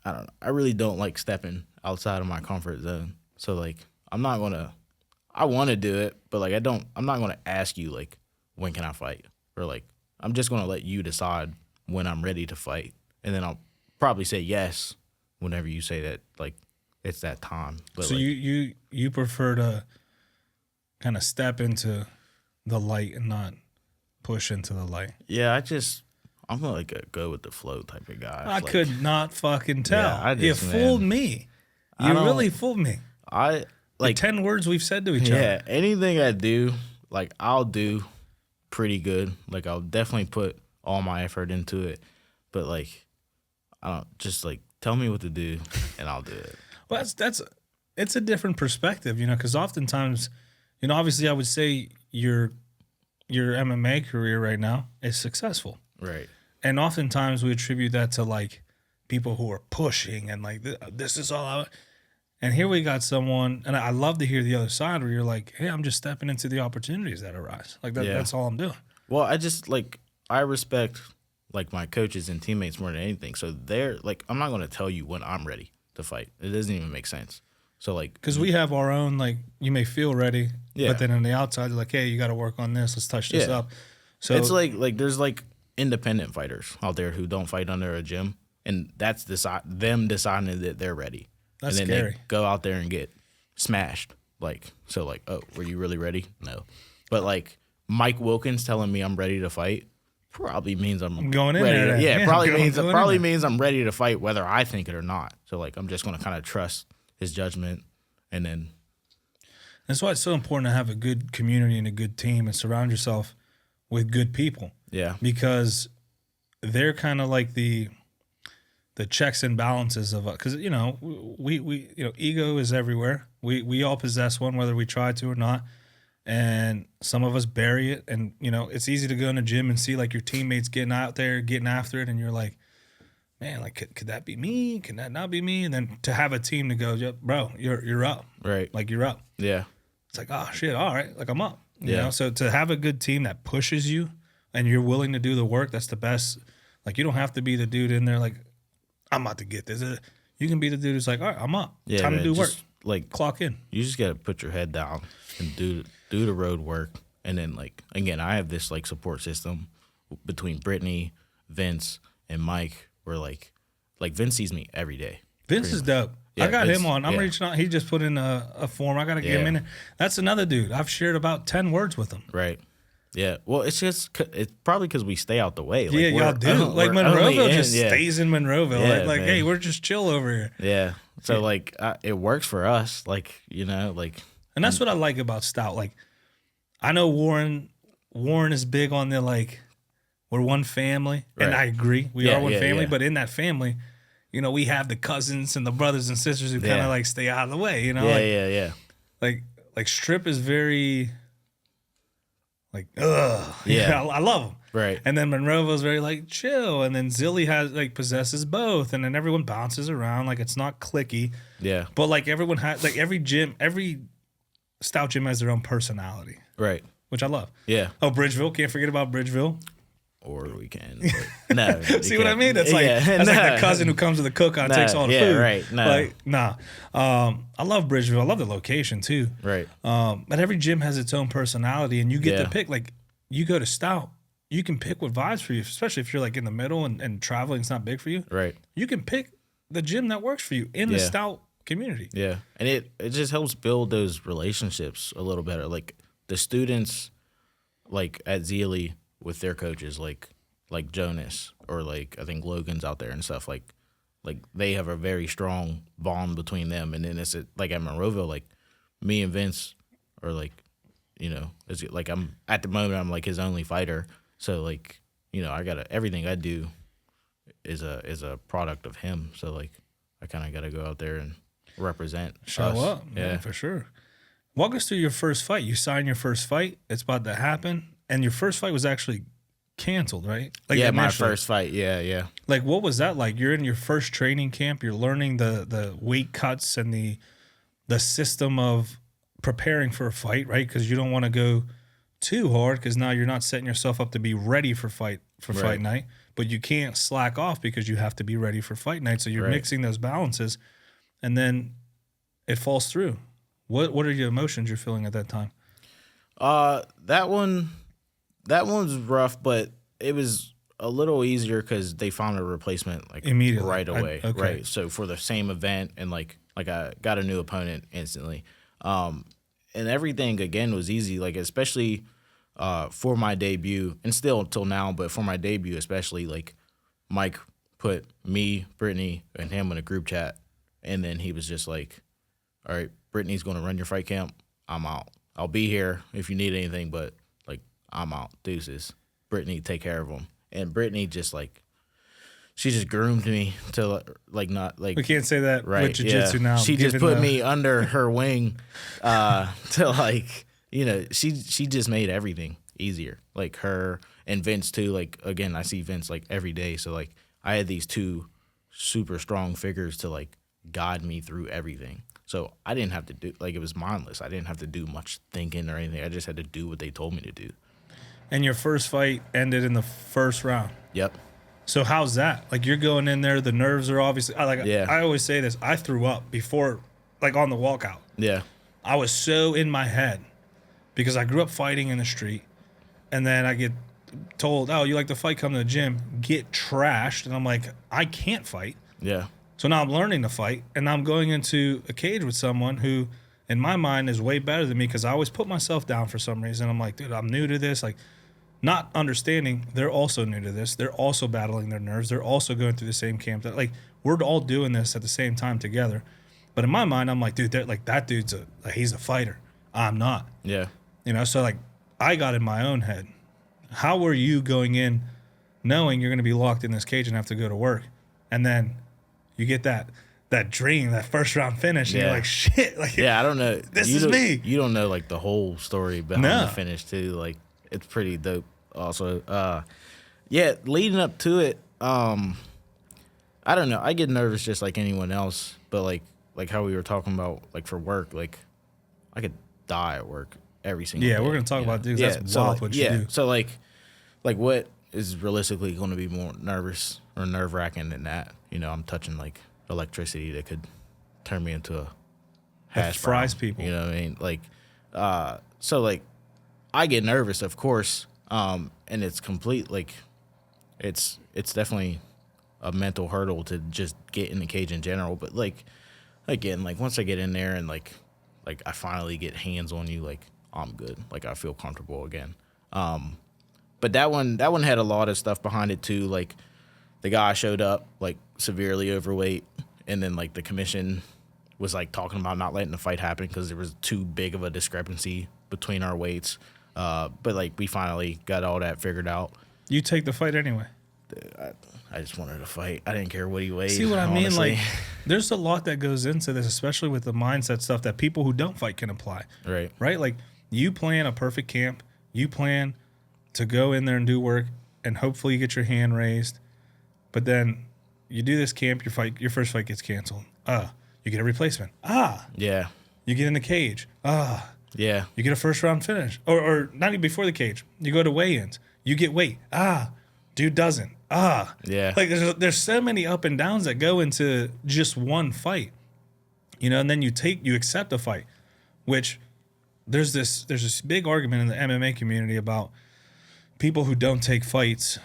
I don't know. I really don't like stepping outside of my comfort zone. So like, I want to do it, but like I'm not going to ask you like, when can I fight? Or like, I'm just going to let you decide when I'm ready to fight. And then I'll probably say yes whenever you say that, like, it's that time. But so like, you prefer to kind of step into the light and not push into the light. yeah, I'm like a go with the flow type of guy. I Like, could not fucking tell. Yeah, You fooled me. You really fooled me. I like 10 words we've said to each other. Yeah, anything I do, like I'll do pretty good. Like I'll definitely put all my effort into it. But like, I don't just like tell me what to do and I'll do it. Well, it's a different perspective, because oftentimes, obviously I would say your MMA career right now is successful. Right. And oftentimes we attribute that to like people who are pushing and like, this is all I. And here we got someone, and I love to hear the other side where you're like, hey, I'm just stepping into the opportunities that arise. Like that's all I'm doing. Well, I respect like my coaches and teammates more than anything. So they're like, I'm not going to tell you when I'm ready to fight. It doesn't even make sense. So like, because we have our own, like, you may feel ready, Yeah. but then on the outside, they're like, hey, you got to work on this. Let's touch this Yeah. up. So it's like there's like independent fighters out there who don't fight under a gym, and that's them deciding that they're ready. That's and then scary. They go out there and get smashed. Like, so like, oh, were you really ready? No. But like Mike Wilkins telling me I'm ready to fight probably means I'm going in ready there. to, yeah, Going in means I'm ready to fight whether I think it or not. So like I'm just gonna kind of trust his judgment, and then that's why it's so important to have a good community and a good team and surround yourself with good people. yeah. Because they're kind of like the checks and balances of because we ego is everywhere. We all possess one, whether we try to or not, and some of us bury it. And it's easy to go in the gym and see like your teammates getting out there, getting after it, and you're like, man, like could that be me? Can that not be me? And then to have a team to go, yeah, bro, you're up, Right. like you're up. Yeah. It's like, oh shit, all right, like I'm up. You Yeah. know? So to have a good team that pushes you and you're willing to do the work, that's the best. Like you don't have to be the dude in there like I'm about to get this. You can be the dude who's like, all right, I'm up. Yeah, Time man, to do work. just, like, Clock in. you just got to put your head down and do the road work. And then, like, again, I have this, like, support system between Brittany, Vince, and Mike where, like Vince sees me every day. Vince is dope. Yeah, I got Vince, him on. I'm yeah. reaching out. He just put in a form. I got to get him in there. That's another dude. I've shared about 10 words with him. Right. Yeah. Well, it's probably because we stay out the way. Like, Yeah, y'all do. Like Monroeville just stays in Monroeville. Yeah, like man. hey, we're just chill over here. Yeah. So, like, it works for us. Like, you know, like. And that's what I like about Stout. Like, I know Warren is big on the, like, we're one family. And Right. I agree. We are one family. Yeah. But in that family, you know, we have the cousins and the brothers and sisters who kind of, like, stay out of the way, you know? Yeah. Like Strip is very, like, ugh. Yeah. I love him. Right. And then Monroeville's very, like, chill. And then Zilly has, like, possesses both. And then everyone bounces around. Like, it's not clicky. Yeah. But, like, everyone has, like, every Stout gym has their own personality, Right. which I love. Yeah. Oh, Bridgeville. Can't forget about Bridgeville. Or we can. But no. See what I mean? That's like that's like the cousin who comes to the cookout and takes all the food. Right. No. Like, nah. I love Bridgeville. I love the location too. Right. But every gym has its own personality, and you get Yeah. to pick. Like, you go to Stout, you can pick what vibes for you, especially if you're like in the middle and traveling's not big for you. Right. You can pick the gym that works for you in the Yeah. Stout community. Yeah. And it just helps build those relationships a little better. Like, the students, like, at Zealy with their coaches, like Jonas, or, like, I think Logan's out there and stuff, like they have a very strong bond between them. And then it's like at Monroeville, like, me and Vince are, like, you know, it's like I'm at the moment I'm like his only fighter. So, like, you know, everything I do is a product of him. So, like, I kind of got to go out there and represent. Show us. up, Yeah, man, for sure. Walk us through your first fight. You signed your first fight. It's about to happen, and your first fight was actually canceled, right? Like, yeah, my initially. first fight. Yeah. Like, what was that like? You're in your first training camp. You're learning the weight cuts and the system of preparing for a fight, right? Because you don't want to go too hard, because now you're not setting yourself up to be ready for fight night. But you can't slack off because you have to be ready for fight night. So you're mixing those balances, and then it falls through. What are your emotions you're feeling at that time? That one's rough, but it was a little easier because they found a replacement, like, Immediately. right away. Okay. Right. So for the same event, and like I got a new opponent instantly. And everything again was easy, like, especially for my debut, and still until now, but for my debut especially, like, Mike put me, Brittany, and him in a group chat, and then he was just like, all right, Brittany's going to run your fight camp. I'm out. I'll be here if you need anything, but, like, I'm out. Deuces. Brittany, take care of them. And Brittany just, like, she just groomed me to, like, not, like. We can't say that Right, with Jiu Jitsu now. She just put me under her wing to, like, you know, she just made everything easier. Like, her and Vince, too. Like, again, I see Vince, like, every day. So, like, I had these two super strong figures to, like, guide me through everything. So I didn't have to do, like, it was mindless. I didn't have to do much thinking or anything. I just had to do what they told me to do. And your first fight ended in the first round. Yep. So how's that? Like, you're going in there, the nerves are obviously, I always say this, I threw up before, like, on the walkout. Yeah. I was so in my head because I grew up fighting in the street, and then I get told, oh, you like to fight, come to the gym, get trashed. And I'm like, I can't fight. Yeah. So now I'm learning to fight, and now I'm going into a cage with someone who, in my mind, is way better than me, because I always put myself down for some reason. I'm like, dude, I'm new to this. Like, not understanding they're also new to this. They're also battling their nerves. They're also going through the same camp. Like, we're all doing this at the same time together. But in my mind, I'm like, dude, like, that dude's he's a fighter. I'm not. Yeah. You know, so, like, I got in my own head. How were you going in knowing you're going to be locked in this cage and have to go to work? And then you get that dream, that first round finish, and you're like, shit. Like, yeah, I don't know. This is me. You don't know, like, the whole story behind the finish, too. Like, it's pretty dope also. Yeah, leading up to it, I don't know. I get nervous just like anyone else, but, like how we were talking about, like, for work, like, I could die at work every single day. Yeah, we're going to talk about dudes. That's so, wild like, what you do. So, like what is realistically going to be more nervous or nerve-wracking than that? I'm touching like electricity that could turn me into a hash fries brown, people. You know what I mean? Like, so like I get nervous, of course, and it's complete like it's definitely a mental hurdle to just get in the cage in general. But like again, like once I get in there and like I finally get hands on you, like I'm good. Like I feel comfortable again. But that one had a lot of stuff behind it too. Like the guy showed up like severely overweight, and then like the commission was like talking about not letting the fight happen because there was too big of a discrepancy between our weights. But like we finally got all that figured out. You take the fight anyway. I just wanted to fight. I didn't care what he weighed. See what I mean? honestly. Like, there's a lot that goes into this, especially with the mindset stuff that people who don't fight can apply. Right. Right? Like, you plan a perfect camp. You plan to go in there and do work, and hopefully you get your hand raised. But then you do this camp, your first fight gets canceled. You get a replacement. Yeah. You get in the cage. Yeah. You get a first round finish. Or not even before the cage. You go to weigh-ins. You get weight. Dude doesn't. Yeah. Like there's so many up and downs that go into just one fight. And then you accept a fight, which there's this big argument in the MMA community about people who don't take fights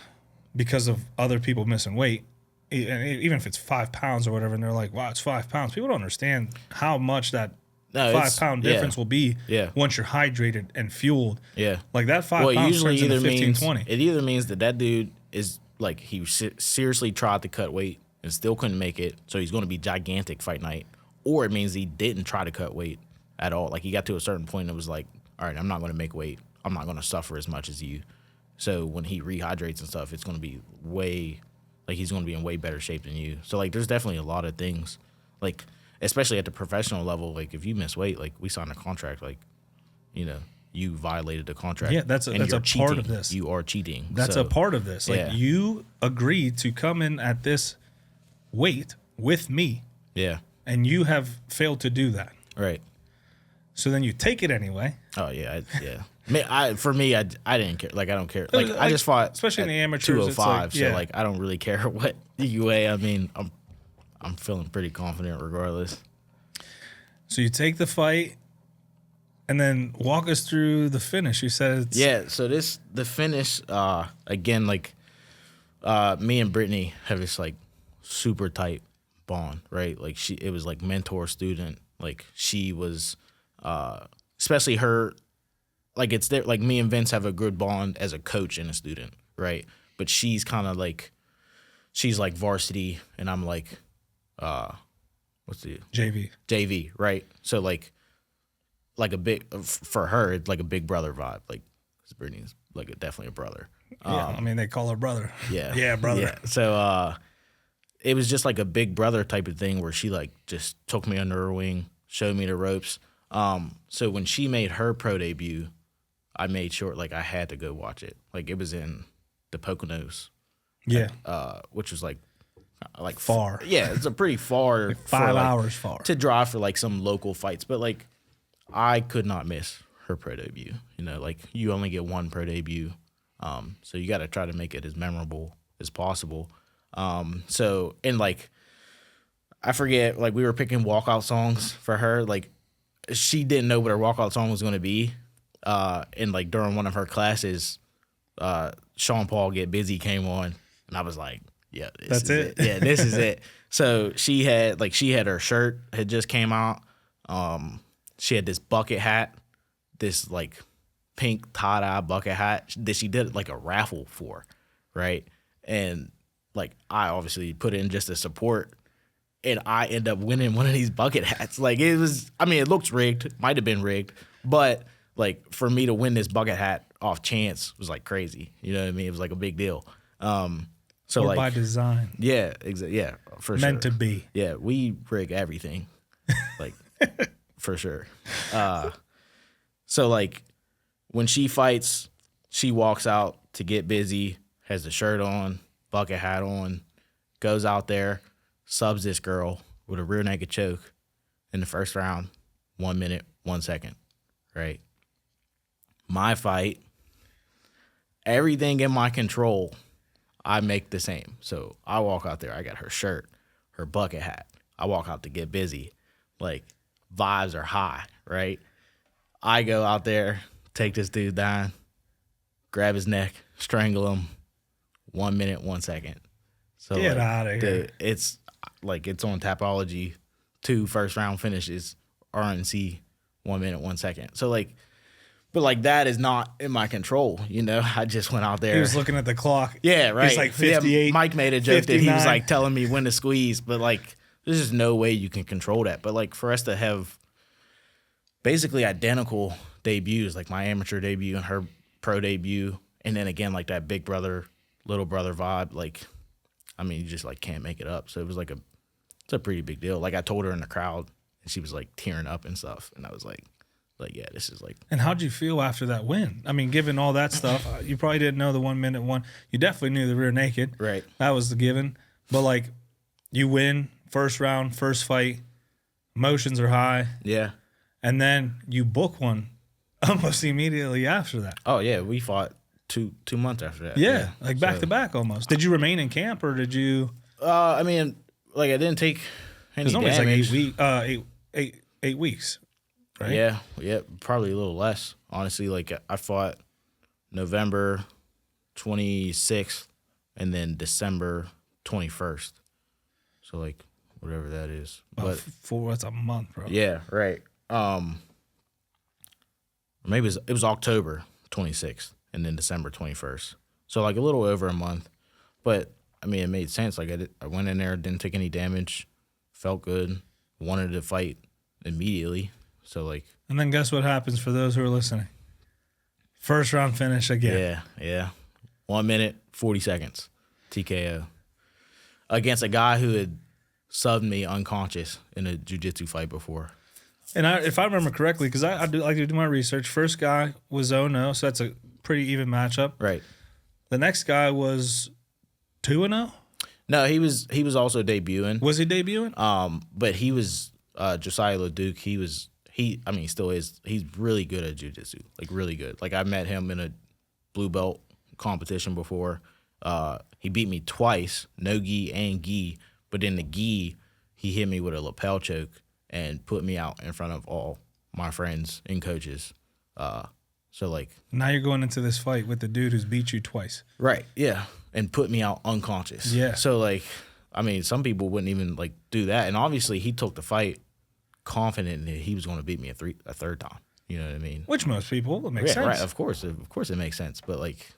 because of other people missing weight. And even if it's 5 pounds or whatever, and they're like, wow, it's 5 pounds. People don't understand how much that 5 pound difference will be once you're hydrated and fueled. Yeah. Like that 5 pounds turns into 15, 20. It either means that dude is like he seriously tried to cut weight and still couldn't make it, so he's going to be gigantic fight night, or it means he didn't try to cut weight at all. Like he got to a certain point and was like, all right, I'm not going to make weight. I'm not going to suffer as much as you. So when he rehydrates and stuff, it's going to be he's going to be in way better shape than you. So like there's definitely a lot of things, like especially at the professional level, like if you miss weight, like we signed a contract, like you violated the contract. Yeah, that's a part of this. You are cheating. That's a part of this. Like you agreed to come in at this weight with me. Yeah. And you have failed to do that. Right. So then you take it anyway. Oh yeah, yeah. For me, I didn't care. Like I don't care. Like I just fought, especially in the amateurs, 205. So like I don't really care what you weigh. I mean, I'm feeling pretty confident regardless. So you take the fight, and then walk us through the finish. You said it's So the finish again, like me and Brittany have this like super tight bond, right? Like it was like mentor student. Like she was, especially her. Like it's there. Like me and Vince have a good bond as a coach and a student, right? But she's kind of like, she's like varsity, and I'm like, what's the JV, right? So like a big for her, it's like a big brother vibe. Like Brittany's like definitely a brother. I mean they call her brother. Yeah, yeah, brother. Yeah. So it was just like a big brother type of thing where she like just took me under her wing, showed me the ropes. So when she made her pro debut, I made sure like I had to go watch it. Like it was in the Poconos. Yeah. Which was like far. Yeah, it's a pretty far like 5 hours far to drive for like some local fights. But like I could not miss her pro debut. Like you only get one pro debut. So you got to try to make it as memorable as possible. So and like I forget, like we were picking walkout songs for her. Like she didn't know what her walkout song was going to be. And like during one of her classes, Sean Paul Get Busy came on, and I was like, yeah, that's it. Yeah, this is it. So she had her shirt had just came out. She had this bucket hat, this like pink tie-dye bucket hat that she did like a raffle for, right? And like I obviously put in just a support, and I end up winning one of these bucket hats. Like it was, I mean, it looks rigged, might have been rigged, but like for me to win this bucket hat off chance was like crazy. You know what I mean? It was like a big deal. So or like by design. Yeah, exactly. Yeah, for sure. Meant to be. Yeah, we rig everything, like for sure. So like when she fights, she walks out to Get Busy, has the shirt on, bucket hat on, goes out there, subs this girl with a rear naked choke in the first round, 1 minute, 1 second, right? My fight, everything in my control, I make the same. So I walk out there, I got her shirt, her bucket hat. I walk out to get busy. Like, vibes are high, right? I go out there, take this dude down, grab his neck, strangle him. 1 minute, 1 second. So Get out of here. It's like it's on Tapology. 2 first round finishes, RNC, 1 minute, 1 second. So like, but like that is not in my control. You know, I just went out there. He was looking at the clock. Yeah, right. He's like 58. Yeah, Mike made a joke 59. that he was like telling me when to squeeze, but like there's just no way you can control that. But like for us to have basically identical debuts, like my amateur debut and her pro debut, and then again like that big brother, little brother vibe, like I mean you just like can't make it up. So it was like it's a pretty big deal. Like I told her in the crowd, and she was like tearing up and stuff, and I was like yeah, this is like. And how'd you feel after that win? I mean, given all that stuff, you probably didn't know the 1 minute one. You definitely knew the rear naked. Right. That was the given. But like, you win first round, first fight, emotions are high, Yeah. and then you book one almost immediately after that. Oh yeah, we fought two months after that. Yeah, like back to back almost. Did you remain in camp or did you? I mean, like I didn't take any Because damage. normally it's like 8 weeks, right? Yeah, probably a little less. Honestly, like I fought November 26th and then December 21st. So like whatever that is. About that's a month, bro. Yeah, right. Maybe it was October 26th and then December 21st. So like a little over a month. But I mean, it made sense. Like I went in there, didn't take any damage, felt good, wanted to fight immediately. So like. And then guess what happens for those who are listening? First round finish again. Yeah. 1 minute, 40 seconds, TKO. Against a guy who had subbed me unconscious in a jiu-jitsu fight before. And if I remember correctly, because I do like to do my research, first guy was 0-0, so that's a pretty even matchup. Right. The next guy was 2-0? No, he was also debuting. Was he debuting? But he was Josiah LeDuc. He still is. He's really good at jiu-jitsu, like really good. Like I met him in a blue belt competition before. He beat me twice, no gi and gi. But in the gi, he hit me with a lapel choke and put me out in front of all my friends and coaches. So like Now you're going into this fight with the dude who's beat you twice. right, yeah, and put me out unconscious. Yeah. So like, I mean, some people wouldn't even like do that, and obviously he took the fight confident that he was going to beat me a third time. You know what I mean? Which most people, it makes Yeah, sense. right. Of course it makes sense. But like,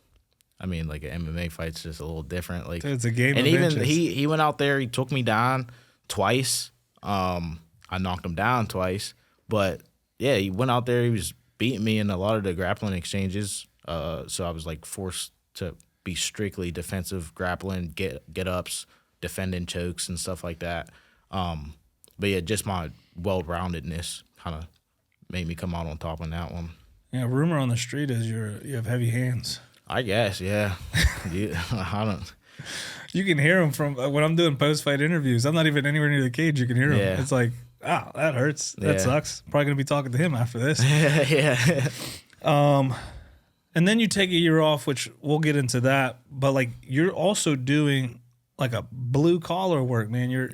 I mean, like an MMA fight's just a little different. Like It's a game and of even inches. he went out there. He took me down twice. I knocked him down twice. But yeah, he went out there. He was beating me in a lot of the grappling exchanges. So I was like forced to be strictly defensive grappling, get ups, defending chokes and stuff like that. But yeah, just my well-roundedness kind of made me come out on top on that one. Yeah, rumor on the street is you have heavy hands. I guess, yeah. I don't. You can hear them from when I'm doing post-fight interviews. I'm not even anywhere near the cage. You can hear them. Yeah. It's like, that hurts. That Yeah. sucks. Probably going to be talking to him after this. Yeah. And then you take a year off, which we'll get into that. But like you're also doing like a blue collar work, man. You're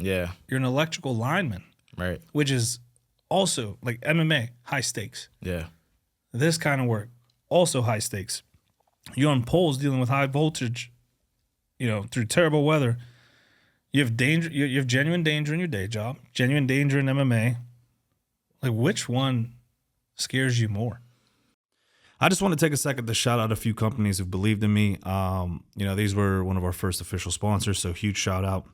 an electrical lineman, Right. which is also like MMA, high stakes. Yeah. This kind of work, also high stakes. You're on poles dealing with high voltage, through terrible weather. You have danger. You have genuine danger in your day job, genuine danger in MMA. Like, which one scares you more? I just want to take a second to shout out a few companies who believed in me. These were one of our first official sponsors, so huge shout out.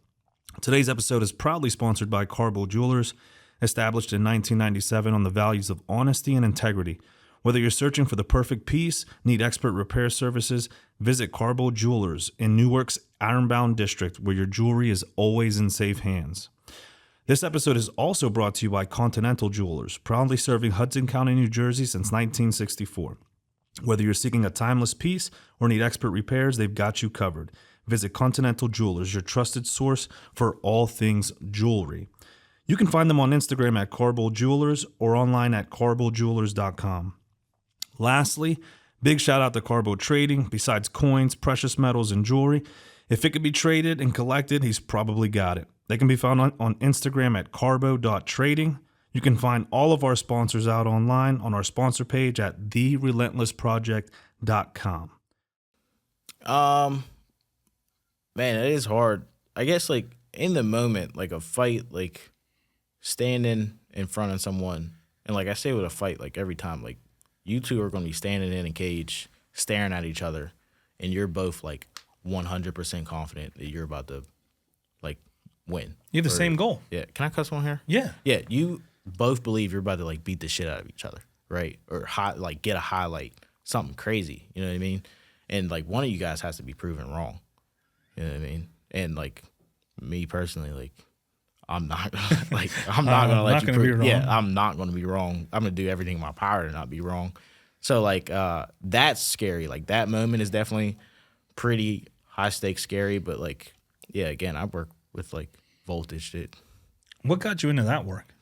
Today's episode is proudly sponsored by Carbo Jewelers, established in 1997 on the values of honesty and integrity. Whether you're searching for the perfect piece, need expert repair services, visit Carbo Jewelers in Newark's Ironbound District, where your jewelry is always in safe hands. This episode is also brought to you by Continental Jewelers, proudly serving Hudson County, New Jersey since 1964. Whether you're seeking a timeless piece or need expert repairs, they've got you covered. Visit Continental Jewelers, your trusted source for all things jewelry. You can find them on Instagram at Carbo Jewelers or online at carbojewelers.com. Lastly, big shout out to Carbo Trading. Besides coins, precious metals, and jewelry, If it could be traded and collected, he's probably got it. They can be found on Instagram at carbo.trading. You can find all of our sponsors out online on our sponsor page at therelentlessproject.com. Man, it is hard. I guess, like, in the moment, like a fight, like standing in front of someone, and like I say with a fight, like every time, like you two are going to be standing in a cage, staring at each other, and you're both like 100% confident that you're about to like win. You have the same goal. Yeah. Can I cuss one here? Yeah. Yeah. You both believe you're about to like beat the shit out of each other, right? Or like get a highlight, something crazy. You know what I mean? And like one of you guys has to be proven wrong. You know what I mean? And like me personally, like I'm not gonna let you prove. Yeah, I'm not gonna be wrong. I'm gonna do everything in my power to not be wrong. So like that's scary. Like that moment is definitely pretty high stakes scary. But like yeah, again, I work with like voltage shit. What got you into that work?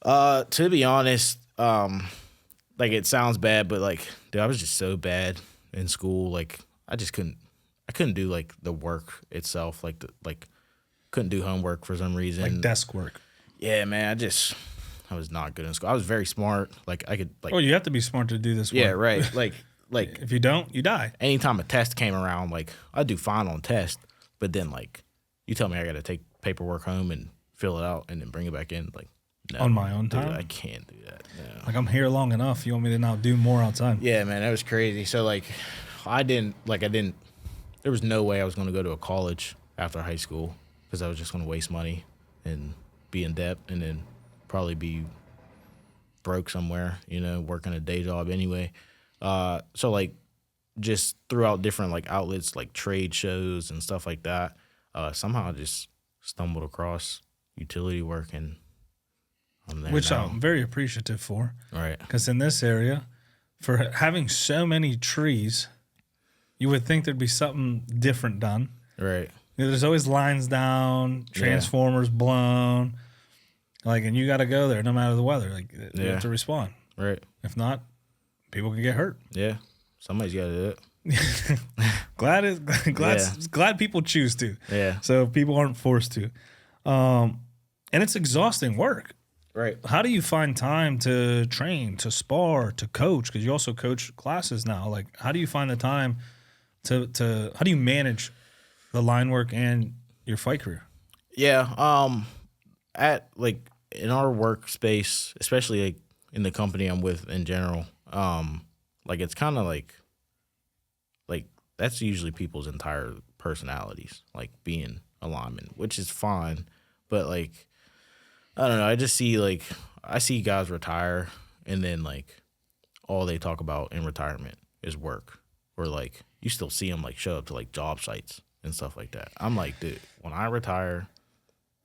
To be honest, like it sounds bad, but like dude, I was just so bad in school. Like I couldn't do like the work itself, couldn't do homework for some reason. Like desk work. Yeah, man, I was not good in school. I was very smart. Like I could like. Oh, you have to be smart to do this work. Yeah, right. Like if you don't, you die. Anytime a test came around, like I'd do fine on test, but then like you tell me I got to take paperwork home and fill it out and then bring it back in, like no, on my own dude, time. I can't do that. No. Like I'm here long enough. You want me to now do more outside? Yeah, man, that was crazy. So like, I didn't. There was no way I was going to go to a college after high school because I was just going to waste money and be in debt and then probably be broke somewhere, you know, working a day job anyway. So, like, just throughout different, like, outlets, like trade shows and stuff like that, somehow I just stumbled across utility work and I'm there Which now. I'm very appreciative for. Right. Because in this area, for having so many trees, you would think there'd be something different done. Right. You know, there's always lines down, transformers blown, like, and you got to go there no matter the weather. Like, you have to respond. Right. If not, people can get hurt. Yeah. Somebody's got to do it. Glad people choose to. Yeah. So people aren't forced to. And it's exhausting work. Right. How do you find time to train, to spar, to coach? Because you also coach classes now. Like, how do you find the time to how do you manage the line work and your fight career? Yeah. At like in our workspace, especially like in the company I'm with in general, like it's kind of like that's usually people's entire personalities, like being a lineman, which is fine. But like, I don't know. I see guys retire and then like all they talk about in retirement is work, or like you still see them like show up to like job sites and stuff like that. I'm like, dude, when I retire,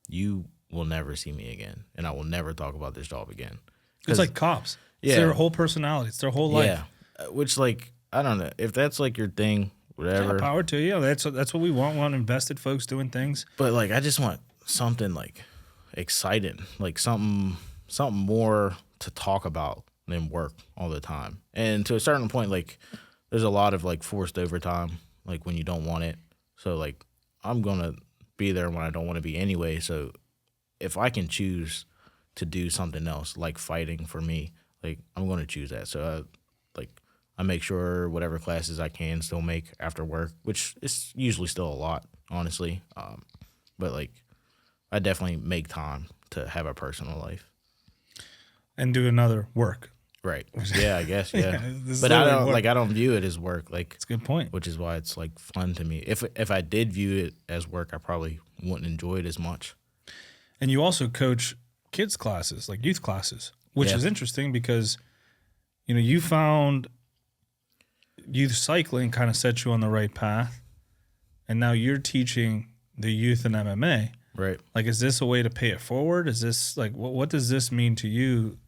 you will never see me again, and I will never talk about this job again. It's like cops. Yeah. It's their whole personality. It's their whole life. Yeah, which like I don't know if that's like your thing, whatever. Yeah, power to you. That's what we want. We want invested folks doing things. But like, I just want something like exciting, like something more to talk about than work all the time. And to a certain point, like there's a lot of like forced overtime, like when you don't want it. So like I'm gonna be there when I don't want to be anyway. So if I can choose to do something else, like fighting for me, like I'm gonna choose that. So I make sure whatever classes I can still make after work, which is usually still a lot, honestly. But like I definitely make time to have a personal life And do another work. Right. Yeah, I guess. Yeah. This But is I literally don't work. like. I don't view it as work. Like, That's a good point. which is why it's like fun to me. If I did view it as work, I probably wouldn't enjoy it as much. And you also coach kids classes, like youth classes, which Yeah. is interesting because, you know, you found youth cycling kind of set you on the right path, and now you're teaching the youth in MMA. Right. Like, is this a way to pay it forward? Is this like what does this mean to you,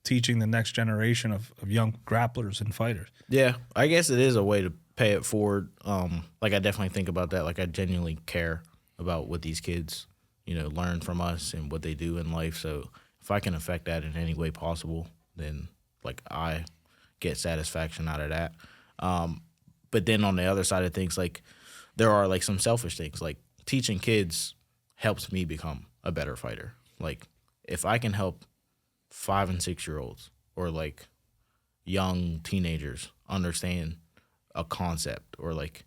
teaching the next generation of young grapplers and fighters? Yeah, I guess it is a way to pay it forward. Like I definitely think about that. Like I genuinely care about what these kids, you know, learn from us and what they do in life. So if I can affect that in any way possible, then like I get satisfaction out of that. But then on the other side of things, like there are like some selfish things. Like teaching kids helps me become a better fighter. Like if I can help 5 and 6 year olds or like young teenagers understand a concept or like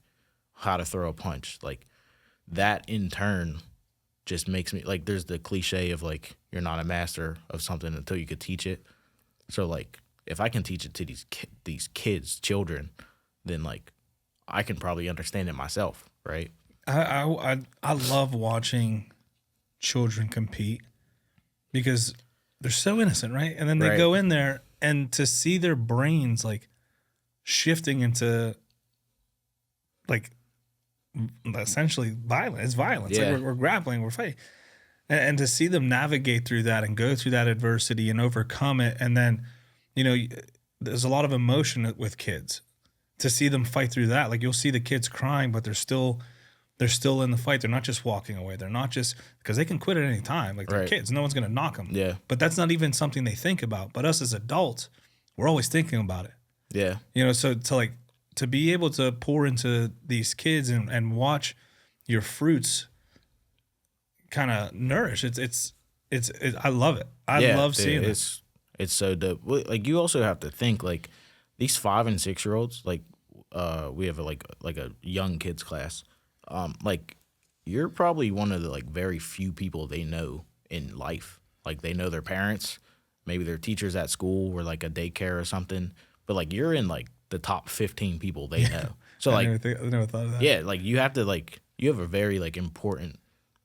how to throw a punch, like that in turn just makes me like, there's the cliche of like, you're not a master of something until you could teach it. So like, if I can teach it to these kids, children, then like I can probably understand it myself, right? I love watching children compete because they're so innocent, right? And then they Right. go in there and to see their brains like shifting into like essentially violence. It's violence. Yeah. Like we're grappling, we're fighting. And to see them navigate through that and go through that adversity and overcome it. And then, you know, there's a lot of emotion with kids. To see them fight through that, like you'll see the kids crying, but they're still in the fight. They're not just walking away. They're not just because they can quit at any time. Like they're Right. kids, no one's gonna knock them. Yeah. But that's not even something they think about. But us as adults, we're always thinking about it. Yeah. You know, so to be able to pour into these kids and watch your fruits kind of nourish. It's I love it. I love seeing it. It's so dope. Like you also have to think like these 5 and 6 year olds. Like we have like a young kids class. Like you're probably one of the like very few people they know in life. Like they know their parents, maybe their teachers at school or like a daycare or something. But like you're in like the top 15 people they know. So like I never thought of that. yeah, like you have to like you have a very like important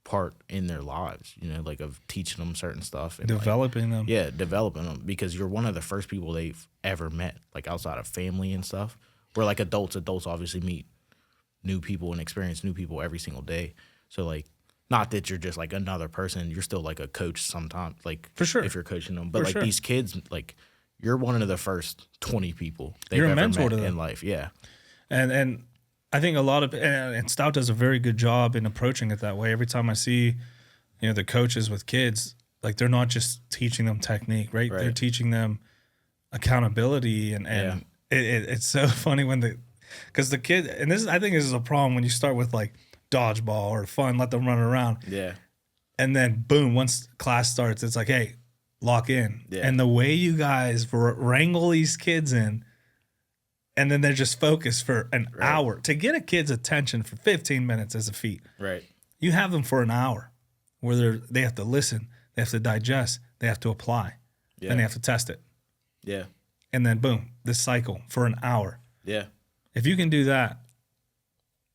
part in their lives, you know, like of teaching them certain stuff and Developing them. yeah, developing them because you're one of the first people they've ever met, like outside of family and stuff. Where like adults obviously meet new people and experience new people every single day. So like, not that you're just like another person, you're still like a coach sometimes, like For sure. if you're coaching them. But For like sure. these kids, like you're one of the first 20 people they've You're a ever mentor met to them. in life. Yeah, And I think a lot of and Stout does a very good job in approaching it that way. Every time I see, you know, the coaches with kids, like they're not just teaching them technique, right? Right. They're teaching them accountability and it's so funny when because the kid and this is, I think this is a problem when you start with like dodgeball or fun, let them run around, yeah, and then boom, once class starts, it's like, hey, lock in. Yeah. And the way you guys wrangle these kids in. And then they're just focused for an hour. To get a kid's attention for 15 minutes is a feat. right, You have them for an hour where they have to listen, they have to digest, they have to apply, yeah, then they have to test it. yeah, And then boom, this cycle for an hour. yeah, If you can do that,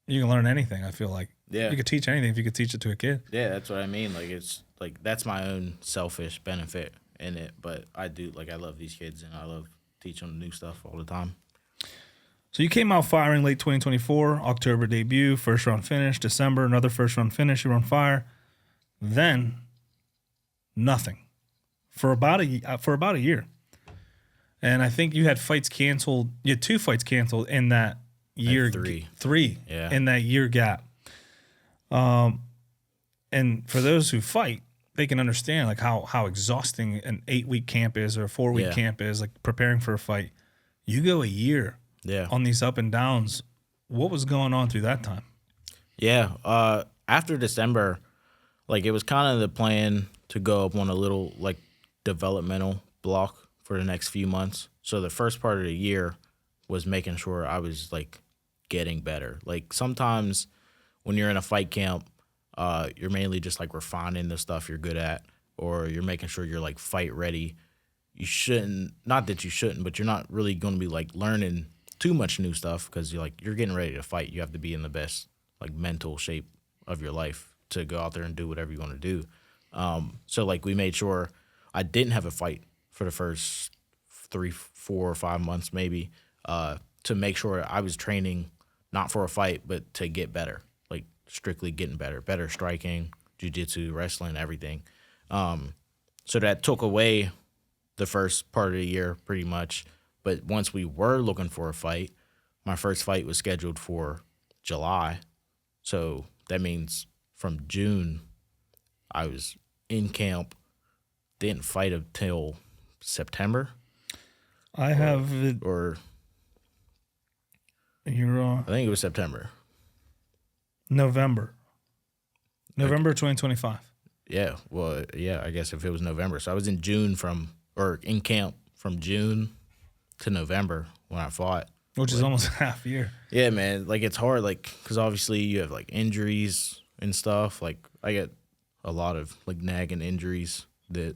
you can learn anything, I feel like. Yeah. You could teach anything if you could teach it to a kid. yeah. That's what I mean. Like it's like that's my own selfish benefit in it, but I do like I love these kids and I love teaching them new stuff all the time. So you came out firing late 2024, October debut, first round finish, December, another first round finish, you were on fire. Then nothing for about a year. And I think you had fights canceled. You had 2 fights canceled in that year. Three Yeah. in that year gap. And for those who fight, they can understand like how exhausting an 8-week camp is or a 4-week Yeah. camp is, like preparing for a fight. You go a year Yeah. on these up and downs. What was going on through that time? Yeah. After December, like it was kind of the plan to go up on a little like developmental block for the next few months. So the first part of the year was making sure I was like getting better. Like sometimes when you're in a fight camp, you're mainly just like refining the stuff you're good at, or you're making sure you're like fight ready. You shouldn't, not that you shouldn't, but you're not really going to be like learning too much new stuff because you're getting ready to fight. You have to be in the best like mental shape of your life to go out there and do whatever you want to do. So like we made sure I didn't have a fight for the first 3, 4, or 5 months maybe, to make sure I was training not for a fight but to get better, like strictly getting better striking, jiu-jitsu, wrestling, everything. So that took away the first part of the year pretty much. But once we were looking for a fight, my first fight was scheduled for July. So that means from June, I was in camp, didn't fight until September. I have it. Or You're I think it was September. November 2025. Yeah, well, yeah, I guess if it was November. So I was in in camp from June to November when I fought. Which is almost half a year. Yeah, man, like it's hard, like, because obviously you have like injuries and stuff. Like I get a lot of like nagging injuries that,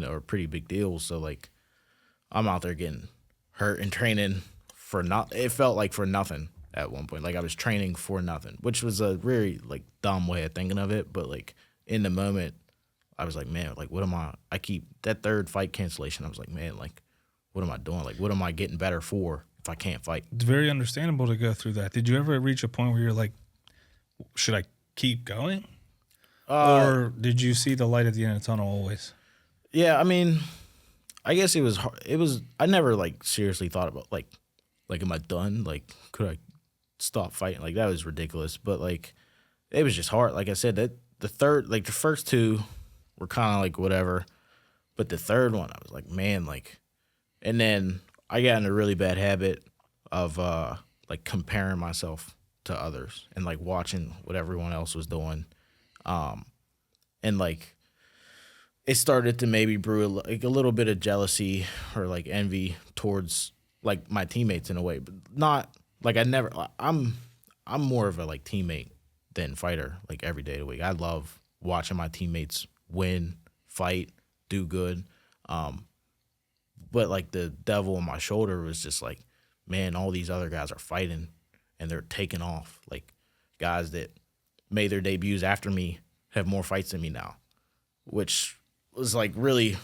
are pretty big deals. So like I'm out there getting hurt and training for it felt like for nothing at one point. Like I was training for nothing, which was a very like dumb way of thinking of it. But like in the moment, I was like, man, like what am I keep that third fight cancellation. I was like, man, like what am I doing? Like what am I getting better for if I can't fight? It's very understandable to go through that. Did you ever reach a point where you're like, should I keep going? Or did you see the light at the end of the tunnel always? Yeah, I mean, I guess it was hard. I never like seriously thought about like am I done? Like could I stop fighting? Like that was ridiculous. But like it was just hard. Like I said, that the first two were kind of like whatever, but the third one I was like, man, like, and then I got in a really bad habit of like comparing myself to others and like watching what everyone else was doing, and like it started to maybe brew like a little bit of jealousy or like envy towards like my teammates in a way, but not like I'm more of a like teammate than fighter, like every day of the week. I love watching my teammates win, fight, do good. But like the devil on my shoulder was just like, man, all these other guys are fighting and they're taking off. Like guys that made their debuts after me have more fights than me now, which was like really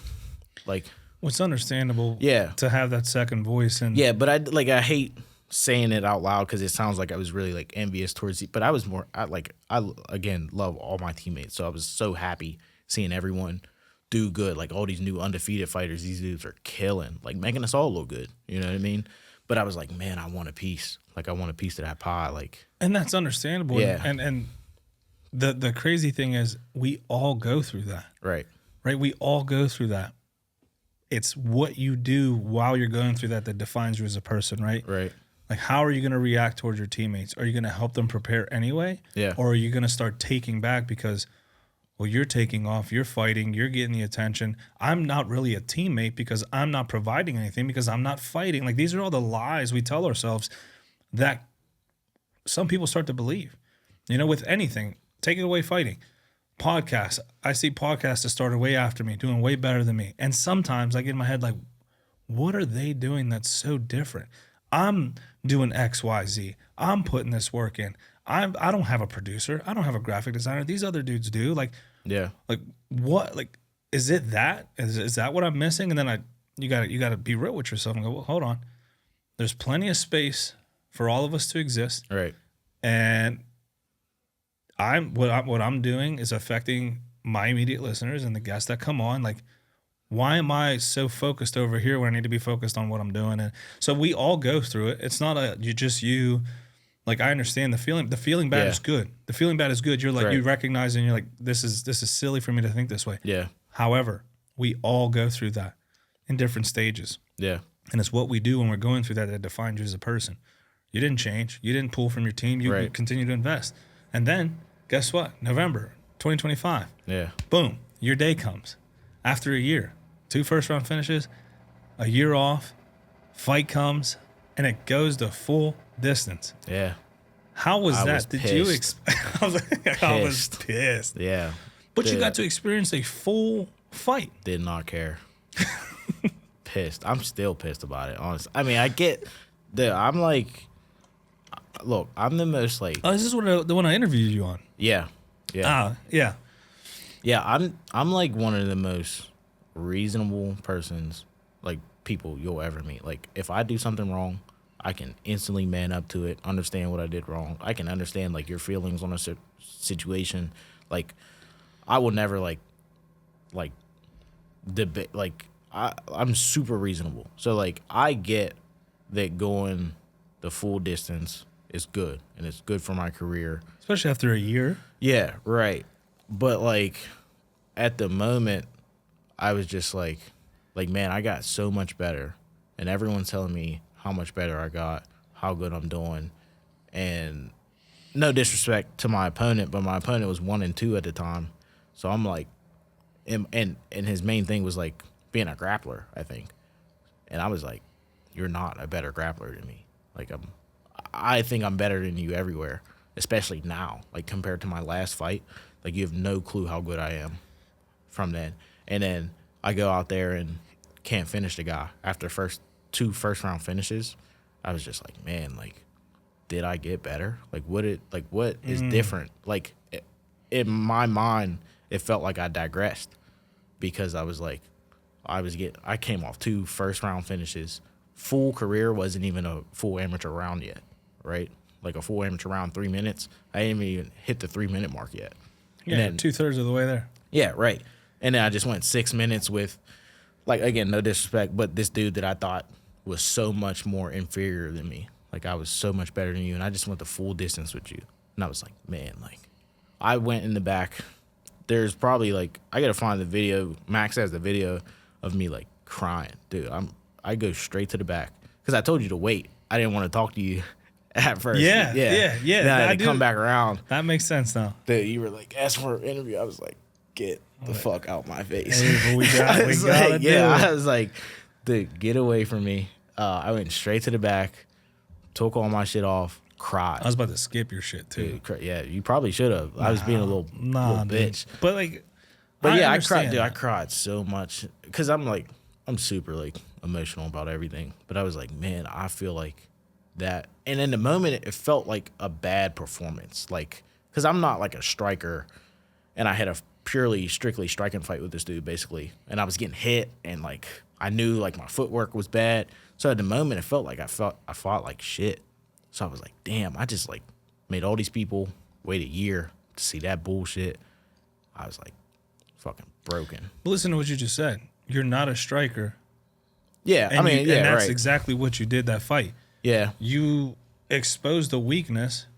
like. Well, it's understandable. Yeah. To have that second voice and yeah, but I hate saying it out loud because it sounds like I was really like envious towards but I was more I again love all my teammates, so I was so happy seeing everyone do good. Like all these new undefeated fighters, these dudes are killing, like making us all look good. You know what I mean? But I was like, man, I want a piece. Like I want a piece of that pie. Like, and that's understandable. Yeah. And the crazy thing is we all go through that. right. Right? We all go through that. It's what you do while you're going through that defines you as a person, right? Right. Like, how are you going to react towards your teammates? Are you going to help them prepare anyway? Yeah. Or are you going to start taking back because, well, you're taking off, you're fighting, you're getting the attention. I'm not really a teammate because I'm not providing anything because I'm not fighting. Like, these are all the lies we tell ourselves that some people start to believe. With anything, take it away fighting. Podcasts. I see podcasts that started way after me, doing way better than me. And sometimes I get in my head like, what are they doing that's so different? I'm doing X, Y, Z. I'm putting this work in. I don't have a producer. I don't have a graphic designer. These other dudes do. Like, Yeah. like what? Like, is it that? Is that what I'm missing? And then you gotta be real with yourself and go, well, hold on. There's plenty of space for all of us to exist. Right. And what I'm doing is affecting my immediate listeners and the guests that come on. Like, why am I so focused over here when I need to be focused on what I'm doing? And so we all go through it. It's not you. Like, I understand the feeling. The feeling bad is good. The feeling bad is good. You're like, Right. you recognize and you're like, this is silly for me to think this way. Yeah. However, we all go through that in different stages. Yeah. And it's what we do when we're going through that defines you as a person. You didn't change. You didn't pull from your team. You Right. continue to invest. And then, guess what? November 2025. Yeah. Boom. Your day comes. After a year, 2 first-round finishes, a year off, fight comes, and it goes the full distance. Yeah. How was I that? was Did pissed. you I was pissed. Yeah. But you Did- got to experience a full fight. Did not care. Pissed. I'm still pissed about it, honestly. I mean, I get I'm like, look, I'm the most like, Oh, this is the one I interviewed you on. yeah. Yeah. Yeah, I'm like one of the most reasonable persons, like people you'll ever meet. Like if I do something wrong, I can instantly man up to it, understand what I did wrong. I can understand like your feelings on a situation. Like I will never like debate. Like I'm super reasonable. So like I get that going the full distance is good and it's good for my career. Especially after a year. Yeah, right. But like at the moment, I was just like, man, I got so much better, and everyone's telling me how much better I got, how good I'm doing, and no disrespect to my opponent, but my opponent was 1-2 at the time. So I'm like, and his main thing was like being a grappler, I think. And I was like, you're not a better grappler than me. Like I think I'm better than you everywhere, especially now. Like compared to my last fight, like you have no clue how good I am from then. And then I go out there and can't finish the guy after two first round finishes. I was just like, man, like, did I get better? Like what is different? Like in my mind, it felt like I digressed because I was like, I came off 2 first round finishes. Full career wasn't even a full amateur round yet, right? Like a full amateur round, 3 minutes. I didn't even hit the 3-minute mark yet. Yeah, then, 2/3 of the way there. Yeah, right. And then I just went 6 minutes with, like, again, no disrespect, but this dude that I thought was so much more inferior than me. Like, I was so much better than you, and I just went the full distance with you. And I was like, man, like, I went in the back. There's probably, like, I got to find the video. Max has the video of me, like, crying. Dude, I go straight to the back. Because I told you to wait. I didn't want to talk to you at first. Yeah. Then I had to come back around. That makes sense now. Dude, you were like, ask for an interview. I was like, get the fuck out my face. Hey, but we got I was like, dude, get away from me. I went straight to the back, took all my shit off, cried. I was about to skip your shit too. Dude, yeah, you probably should have. I was being a little bitch. But like, I cried, dude. I cried so much because I'm super like emotional about everything. But I was like, man, I feel like that. And in the moment, it felt like a bad performance. Like, because I'm not like a striker, and I had a strictly striking fight with this dude basically, and I was getting hit, and like I knew like my footwork was bad. So at the moment, it felt like I fought like shit. So I was like, damn, I just like made all these people wait a year to see that bullshit. I was like, fucking broken. Listen to what you just said. You're not a striker. Yeah, and and that's exactly what you did that fight. Yeah, you exposed the weakness,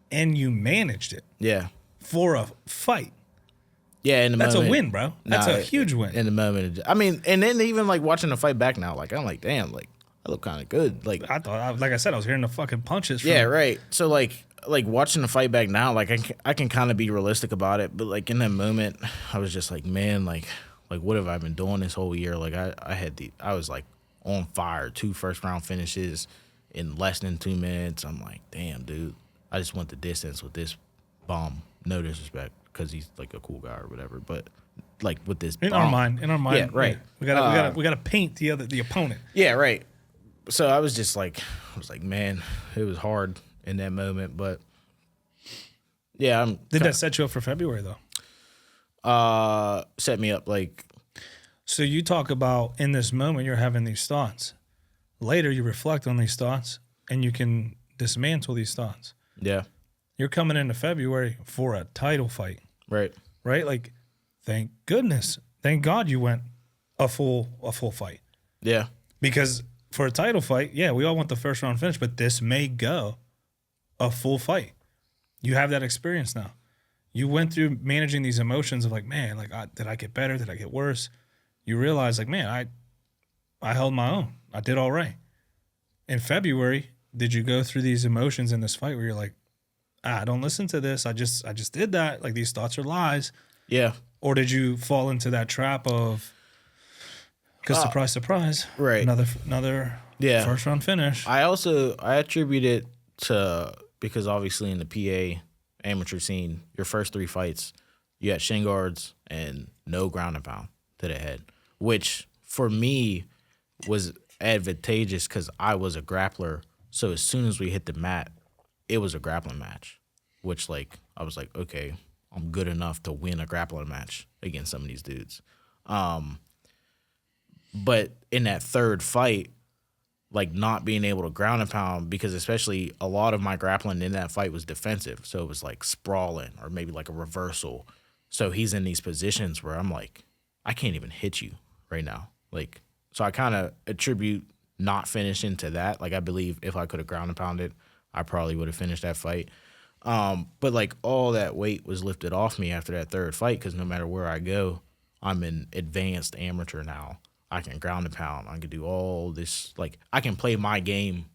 and you managed it. Yeah, for a fight. Yeah, in the that's moment, a win, bro. That's a huge win. In the moment, I mean, and then even like watching the fight back now, like I'm like, damn, like I look kind of good. Like I thought, like I said, I was hearing the fucking punches. Yeah, right. So like watching the fight back now, like I can kind of be realistic about it, but like in that moment, I was just like, man, like what have I been doing this whole year? Like I was like on fire, 2 first round finishes in less than 2 minutes. I'm like, damn, dude, I just went the distance with this bum. No disrespect, because he's like a cool guy or whatever, but like with this in our mind, yeah, right. We gotta paint the opponent. Yeah, right. So I was like, man, it was hard in that moment, but yeah, Did that set you up for February though? Set me up like. So you talk about in this moment you're having these thoughts. Later you reflect on these thoughts and you can dismantle these thoughts. Yeah. You're coming into February for a title fight. Right. Right? Like, thank goodness. Thank God you went a full fight. Yeah. Because for a title fight, yeah, we all want the first round finish, but this may go a full fight. You have that experience now. You went through managing these emotions of like, man, like, did I get better? Did I get worse? You realize like, man, I held my own. I did all right. In February, did you go through these emotions in this fight where you're like, don't listen to this. I just did that. Like these thoughts are lies. Yeah. Or did you fall into that trap of, because surprise, surprise, right? Another first round finish. I attribute it to, because obviously in the PA amateur scene, your first 3 fights, you had shin guards and no ground and pound to the head, which for me was advantageous because I was a grappler. So as soon as we hit the mat, it was a grappling match, which like I was like, okay, I'm good enough to win a grappling match against some of these dudes. But in that third fight, like not being able to ground and pound, because especially a lot of my grappling in that fight was defensive. So it was like sprawling or maybe like a reversal. So he's in these positions where I'm like, I can't even hit you right now. Like, so I kind of attribute not finishing to that. Like I believe if I could have ground and pounded, I probably would have finished that fight. But like all that weight was lifted off me after that third fight, because no matter where I go, I'm an advanced amateur now. I can ground and pound. I can do all this. Like I can play my game,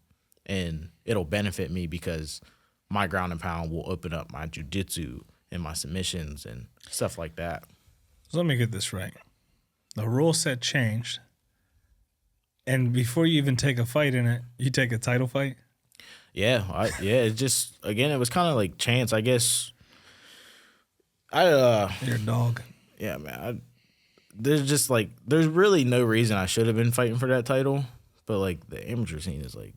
and it'll benefit me because my ground and pound will open up my jiu-jitsu and my submissions and stuff like that. So let me get this right. The rule set changed, and before you even take a fight in it, you take a title fight? Yeah, it just, again, it was kind of like chance, I guess. You're a dog. Yeah, man. There's really no reason I should have been fighting for that title, but like the amateur scene is like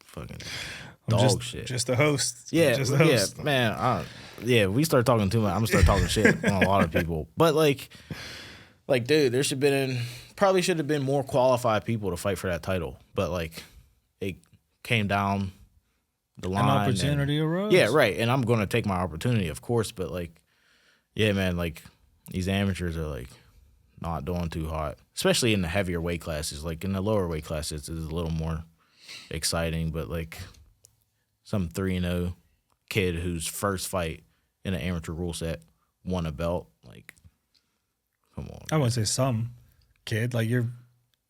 fucking dog shit. Just a host. Yeah, just a host. Yeah, man. We start talking too much. I'm gonna start talking shit on a lot of people. But like, dude, there should have been more qualified people to fight for that title. But like, it came down the line. An opportunity arose. Yeah, right. And I'm gonna take my opportunity, of course. But like, yeah, man, like these amateurs are like not doing too hot, especially in the heavier weight classes. Like in the lower weight classes, it's a little more exciting. But like some 3-0 kid whose first fight in an amateur rule set won a belt. Like, come on. I wouldn't say some kid. Like you're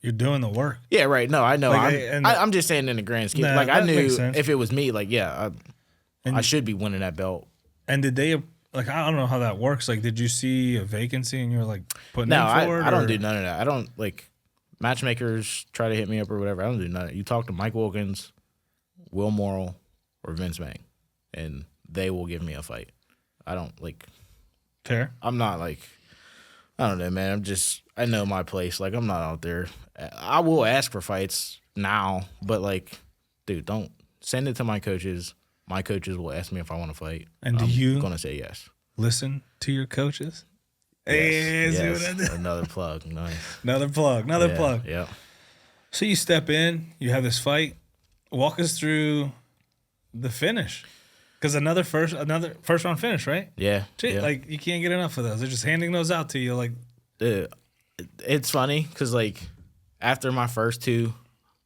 doing the work. Yeah, right. No, I know. Like, I'm just saying in the grand scheme. Nah, like I that knew makes sense. if it was me, like I should be winning that belt. And did they like? I don't know how that works. Like, did you see a vacancy and you're like putting No, in for it? I don't do none of that. I don't like matchmakers try to hit me up or whatever. I don't do none of that. You talk to Mike Wilkins, Will Morrill, or Vince Mang, and they will give me a fight. I don't like. Fair. I'm not like. I don't know, man. I know my place. Like I'm not out there. I will ask for fights now, but like, dude, don't send it to my coaches. My coaches will ask me if I want to fight. And I'm gonna say yes. Listen to your coaches. Yes, Hey, yes. see what I did? Another plug. Nice. Another plug. Yeah. So you step in, you have this fight. Walk us through the finish, because another first round finish, right? Yeah. Shit, yeah. like you can't get enough of those. They're just handing those out to you, like. Dude, it's funny because like after my first two,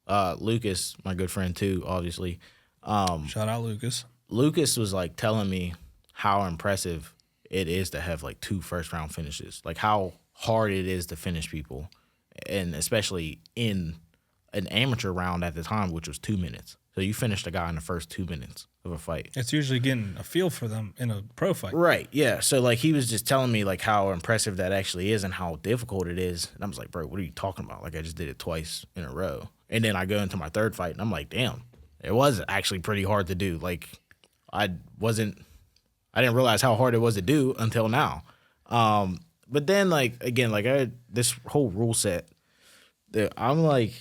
Lucas, my good friend too, obviously. Shout out Lucas. Lucas was like telling me how impressive it is to have like 2 first round finishes, like how hard it is to finish people, and especially in an amateur round at the time, which was 2 minutes. So you finished a guy in the first 2 minutes of a fight. It's usually getting a feel for them in a pro fight. Right, yeah. So like he was just telling me like how impressive that actually is and how difficult it is. And I was like, bro, what are you talking about? Like I just did it twice in a row. And then I go into my third fight and I'm like, damn, it was actually pretty hard to do. Like I didn't realize how hard it was to do until now. But then like again, like I had this whole rule set that I'm like,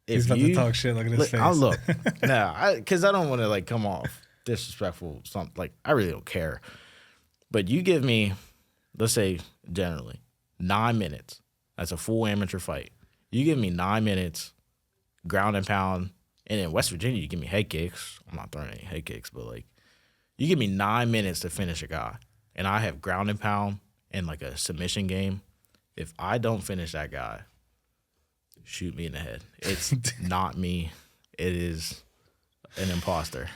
He's about to talk shit. Look at his face. Look, because I don't want to like come off disrespectful. Something like I really don't care. But you give me, let's say generally, 9 minutes. That's a full amateur fight. You give me 9 minutes, ground and pound, and in West Virginia you give me head kicks. I'm not throwing any head kicks, but like you give me 9 minutes to finish a guy, and I have ground and pound and like a submission game. If I don't finish that guy, shoot me in the head. It's not me. It is an imposter.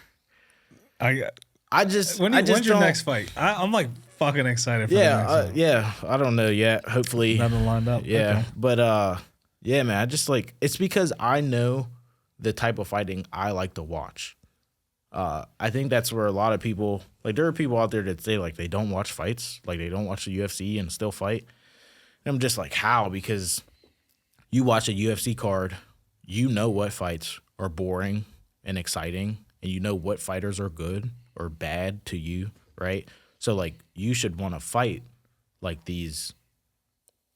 When's your next fight? I'm like fucking excited for the next one. Yeah. I don't know yet. Hopefully. Nothing lined up. Yeah. Okay. But yeah, man, I just like it's because I know the type of fighting I like to watch. I think that's where a lot of people like there are people out there that say like they don't watch fights, like they don't watch the UFC and still fight. And I'm just like, how? Because you watch a UFC card, you know what fights are boring and exciting, and you know what fighters are good or bad to you, right? So, like, you should want to fight like these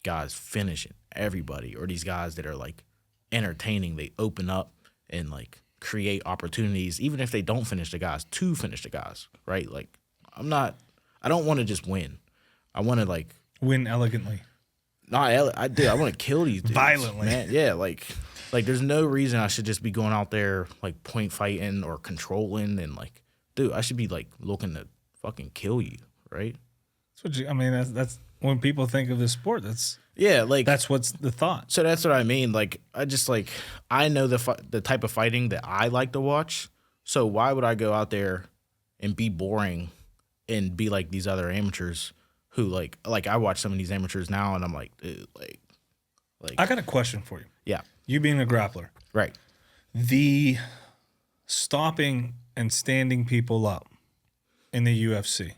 guys finishing everybody, or these guys that are, like, entertaining. They open up and, like, create opportunities, even if they don't finish the guys, to finish the guys, right? Like, I don't want to just win. I want to, like... Win elegantly. I want to kill these dudes. Violently. Man. Yeah, like there's no reason I should just be going out there like point fighting or controlling and like, dude, I should be like looking to fucking kill you, right? That's when people think of this sport. That's what's the thought. So that's what I mean. Like I know the type of fighting that I like to watch. So why would I go out there and be boring and be like these other amateurs? Who like I watch some of these amateurs now and I'm like, dude, like I got a question for you. Yeah. You being a grappler. Right. The stopping and standing people up in the UFC.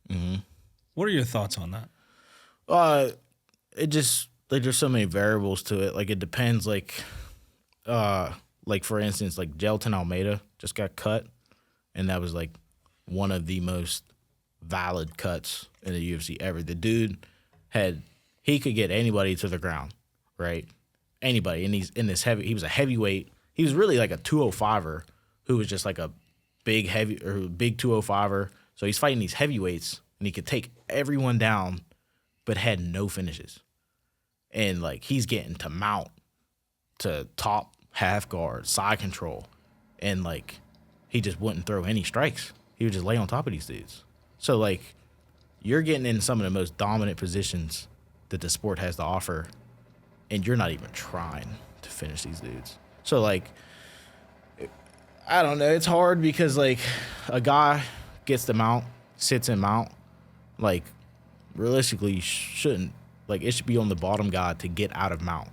Mm-hmm. What are your thoughts on that? It just like there's so many variables to it. Like it depends. Like for instance, like Gelton Almeida just got cut, and that was like one of the most valid cuts in the UFC ever. The dude he could get anybody to the ground, right? Anybody, and he was a heavyweight. He was really like a 205er who was just like a big 205er. So he's fighting these heavyweights, and he could take everyone down, but had no finishes. And like he's getting to mount, to top, half guard, side control, and like he just wouldn't throw any strikes. He would just lay on top of these dudes. So like you're getting in some of the most dominant positions that the sport has to offer, and you're not even trying to finish these dudes. So like I don't know, it's hard because like a guy gets the mount, sits in mount, like realistically you shouldn't, like it should be on the bottom guy to get out of mount,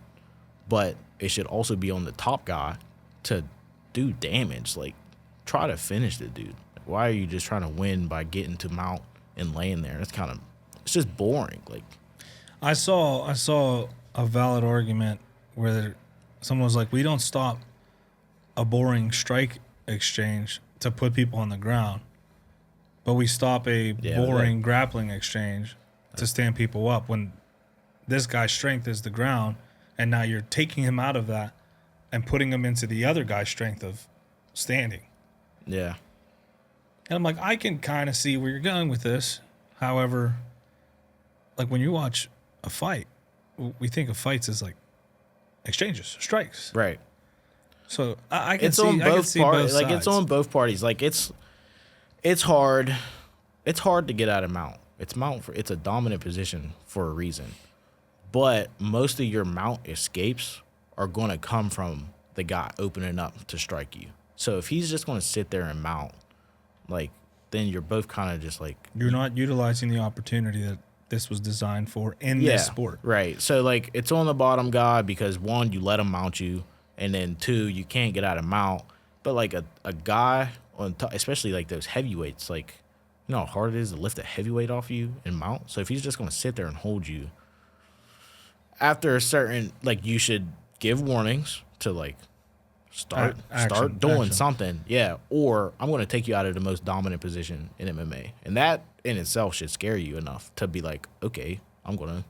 but it should also be on the top guy to do damage. Like try to finish the dude. Why are you just trying to win by getting to mount and laying there? It's just boring. Like I saw a valid argument where someone was like, we don't stop a boring strike exchange to put people on the ground, but we stop a boring grappling exchange to stand people up when this guy's strength is the ground, and now you're taking him out of that and putting him into the other guy's strength of standing. Yeah. And I'm like, I can kind of see where you're going with this. However, like when you watch a fight, we think of fights as like exchanges, strikes. Right. So I can it's see, on I can both see parties. both Like sides. it's on both parties. Like it's hard. It's hard to get out of mount. It's a dominant position for a reason. But most of your mount escapes are going to come from the guy opening up to strike you. So if he's just going to sit there and mount, like then you're both kind of just like you're not utilizing the opportunity that this was designed for in this sport. Right. So like it's on the bottom guy because one, you let him mount you, and then two, you can't get out of mount. But like a guy on top, especially like those heavyweights, like you know how hard it is to lift a heavyweight off you and mount. So if he's just going to sit there and hold you, after a certain, like you should give warnings to like start doing something. Yeah. Or I'm going to take you out of the most dominant position in MMA. And that in itself should scare you enough to be like, okay, I'm going to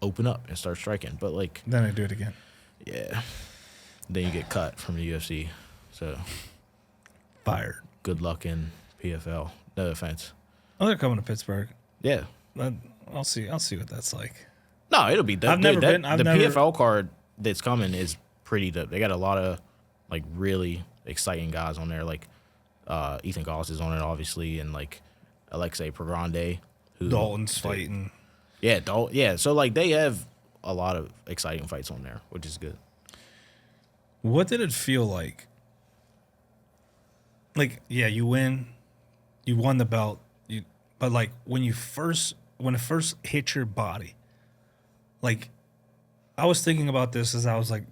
open up and start striking. But like, Then I do it again. yeah. Then you get cut from the UFC. So Fired. good luck in PFL. No offense. Oh, they're coming to Pittsburgh. Yeah. I'll see what that's like. No, it'll be dope. I've never been. The PFL card that's coming is pretty dope. They got a lot of like really exciting guys on there. Like Ethan Goss is on it, obviously, and like Alexei Progrande, who Dalton's fighting. Yeah, Dalton. Yeah, so like they have a lot of exciting fights on there, which is good. What did it feel like? Like, yeah, you win, you won the belt, but like when it first hit your body, like I was thinking about this as I was like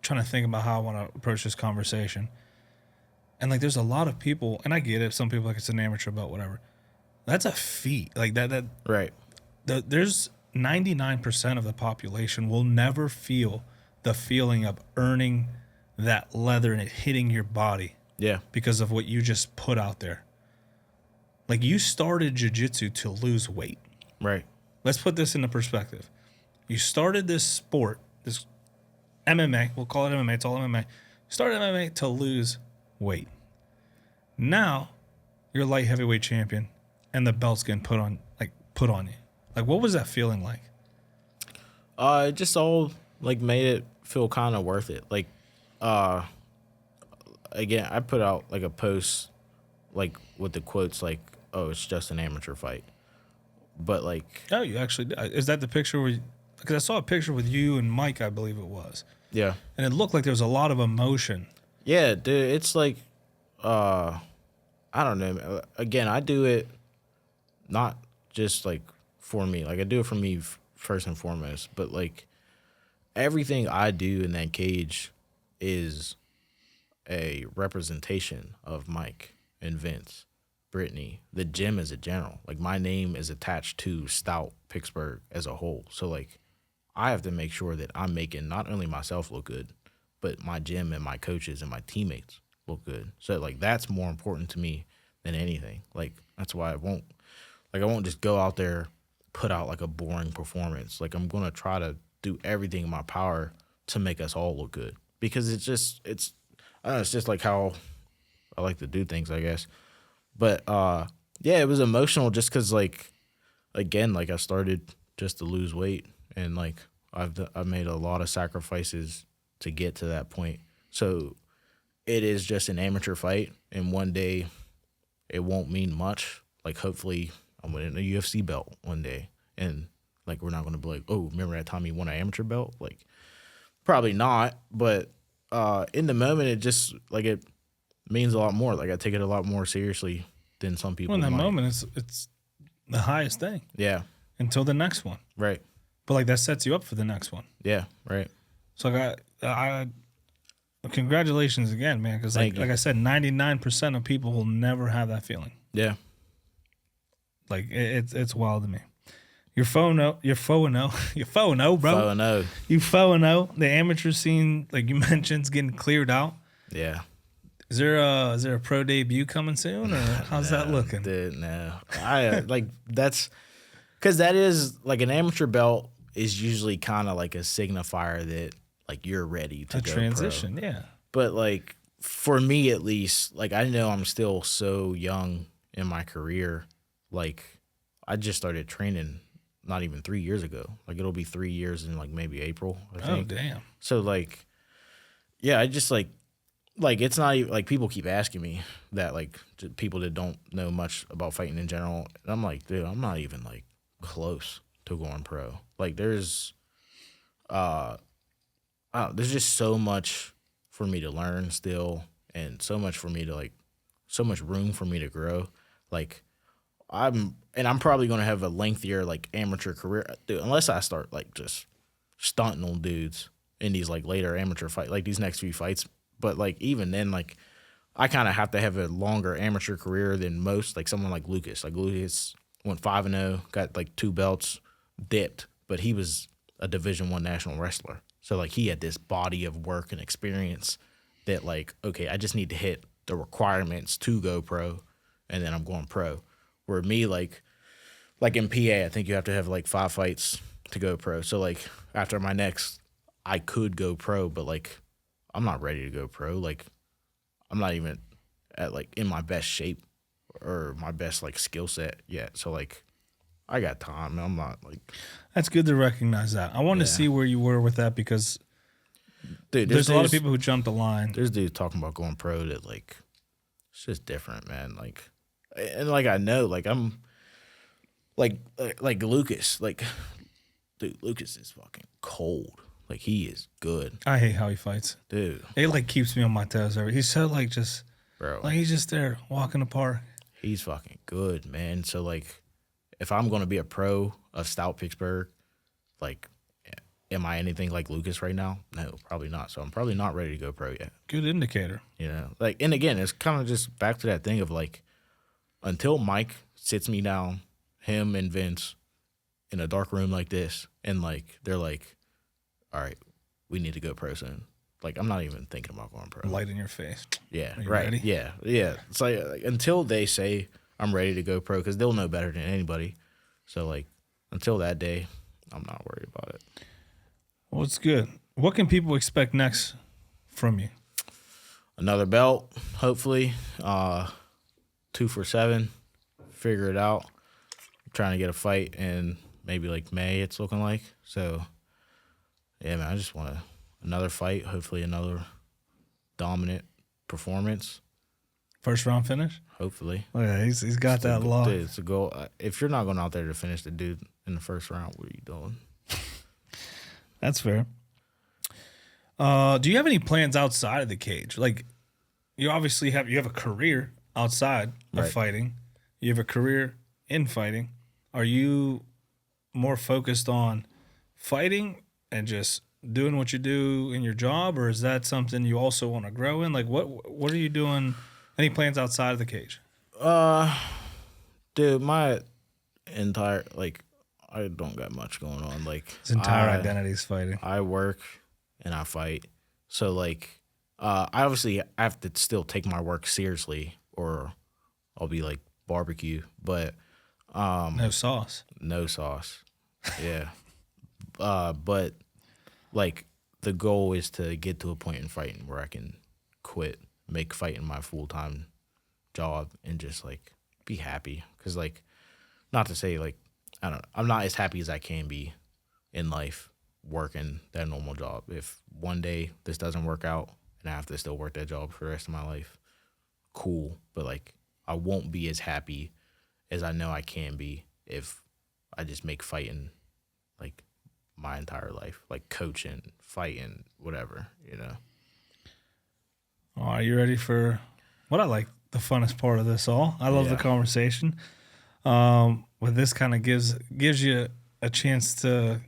trying to think about how I want to approach this conversation. And like there's a lot of people, and I get it, some people like it's an amateur belt, whatever. That's a feat. Like that Right. There's 99% of the population will never feel the feeling of earning that leather and it hitting your body. Yeah. Because of what you just put out there. Like you started jiu-jitsu to lose weight. Right. Let's put this into perspective. You started this sport, this MMA, we'll call it MMA, it's all MMA. You started MMA to lose weight. Now you're a light heavyweight champion and the belt's getting put on you. Like what was that feeling like? It just all like made it feel kind of worth it. Like again, I put out like a post like with the quotes like, oh, it's just an amateur fight. But like, Oh, you actually, is that the picture where, because I saw a picture with you and Mike, I believe it was. yeah. And it looked like there was a lot of emotion. Yeah, dude, it's like, I don't know. Again, I do it not just like for me. Like I do it for me first and foremost. But like everything I do in that cage is a representation of Mike and Vince, Brittany, the gym as a general. Like, my name is attached to Stout Pittsburgh as a whole. So, like, I have to make sure that I'm making not only myself look good, but my gym and my coaches and my teammates look good. So, like, that's more important to me than anything. Like, that's why I won't just go out there, put out, like, a boring performance. Like, I'm going to try to do everything in my power to make us all look good. Because it's just like how I like to do things, I guess. But, yeah, it was emotional just because, like, again, like, I started just to lose weight. And, like, I've made a lot of sacrifices to get to that point. So it is just an amateur fight. And one day it won't mean much. Like, hopefully I'm winning a UFC belt one day. And, like, we're not going to be like, oh, remember that time you won an amateur belt? Like, probably not. But in the moment, it just, like, it means a lot more. Like, I take it a lot more seriously than some people Well, in that might. moment, it's the highest thing. Yeah. Until the next one. Right. But, like, that sets you up for the next one. Yeah. Right. So, I congratulations again, man. Because, like I said, 99% of people will never have that feeling. Yeah. Like, it's wild to me. You're 4-0, bro. Oh, no. You 4-0. The amateur scene, like you mentioned, is getting cleared out. Yeah. Is there a pro debut coming soon, or how's that looking? Dude, no. I like that's because that is like an amateur belt is usually kind of like a signifier that like you're ready to go transition, pro. yeah. But like for me at least, like I know I'm still so young in my career. Like I just started training not even 3 years ago. Like it'll be 3 years in like maybe April, I think. Oh damn. So like, yeah, I just like it's not even like people keep asking me that, like people that don't know much about fighting in general. And I'm like, dude, I'm not even like close to going pro. Like there's just so much for me to learn still, and so much for me to like, so much room for me to grow. Like I'm probably gonna have a lengthier like amateur career, dude, unless I start like just stunting on dudes in these like later amateur fight, like these next few fights. But, like, even then, like, I kind of have to have a longer amateur career than most. Like, someone like Lucas. Like, Lucas went 5-0, got, like, 2 belts, dipped. But he was a Division I national wrestler. So, like, he had this body of work and experience that, like, okay, I just need to hit the requirements to go pro, and then I'm going pro. Where me, like in PA, I think you have to have, like, 5 fights to go pro. So, like, after my next, I could go pro, but, like, I'm not ready to go pro. Like, I'm not even at, like, in my best shape or my best, like, skill set yet. So, like, I got time. I'm not, like... That's good to recognize that. I wanted to see where you were with that because dude, there's a lot of people who jump the line. There's dudes talking about going pro that, like, it's just different, man. Like, and, like, I know, like, I'm... Like Lucas. Like, dude, Lucas is fucking cold. Like, he is good. I hate how he fights. Dude. It, like, keeps me on my toes. He's so, like, just... Bro. Like, he's just there, walking the park. He's fucking good, man. So, like, if I'm going to be a pro of Stout Pittsburgh, like, am I anything like Lucas right now? No, probably not. So, I'm probably not ready to go pro yet. Good indicator. You know? Like, and again, it's kind of just back to that thing of, like, until Mike sits me down, him and Vince, in a dark room like this, and, like, they're like, all right, we need to go pro soon. Like, I'm not even thinking about going pro. Light in your face. Yeah, right. Ready? Yeah. It's like until they say I'm ready to go pro, because they'll know better than anybody. So, like, until that day, I'm not worried about it. Well, it's good. What can people expect next from you? Another belt, hopefully. 2 for 7. Figure it out. I'm trying to get a fight in maybe, like, May, it's looking like. So... yeah, man, I just want another fight, hopefully another dominant performance. First round finish? Hopefully. Oh, yeah, he's got that law. Dude, it's a goal. If you're not going out there to finish the dude in the first round, what are you doing? That's fair. Do you have any plans outside of the cage? Like, you obviously have a career outside of fighting. You have a career in fighting. Are you more focused on fighting and just doing what you do in your job, or is that something you also want to grow in? Like, what are you doing? Any plans outside of the cage? Dude, my entire I don't got much going on. Like His entire identity is fighting. I work and I fight. So I obviously have to still take my work seriously, or I'll be like barbecue. But No sauce. no sauce. Yeah. But like the goal is to get to a point in fighting where I can quit, make fighting my full-time job, and just like be happy. Because like, not to say like, I don't know, I'm not as happy as I can be in life working that normal job. If one day this doesn't work out and I have to still work that job for the rest of my life, cool. But like, I won't be as happy as I know I can be if I just make fighting like my entire life, like coaching, fighting, whatever, you know. Are you ready for what I like the funnest part of this all? I love the conversation. But this kind of gives you a chance to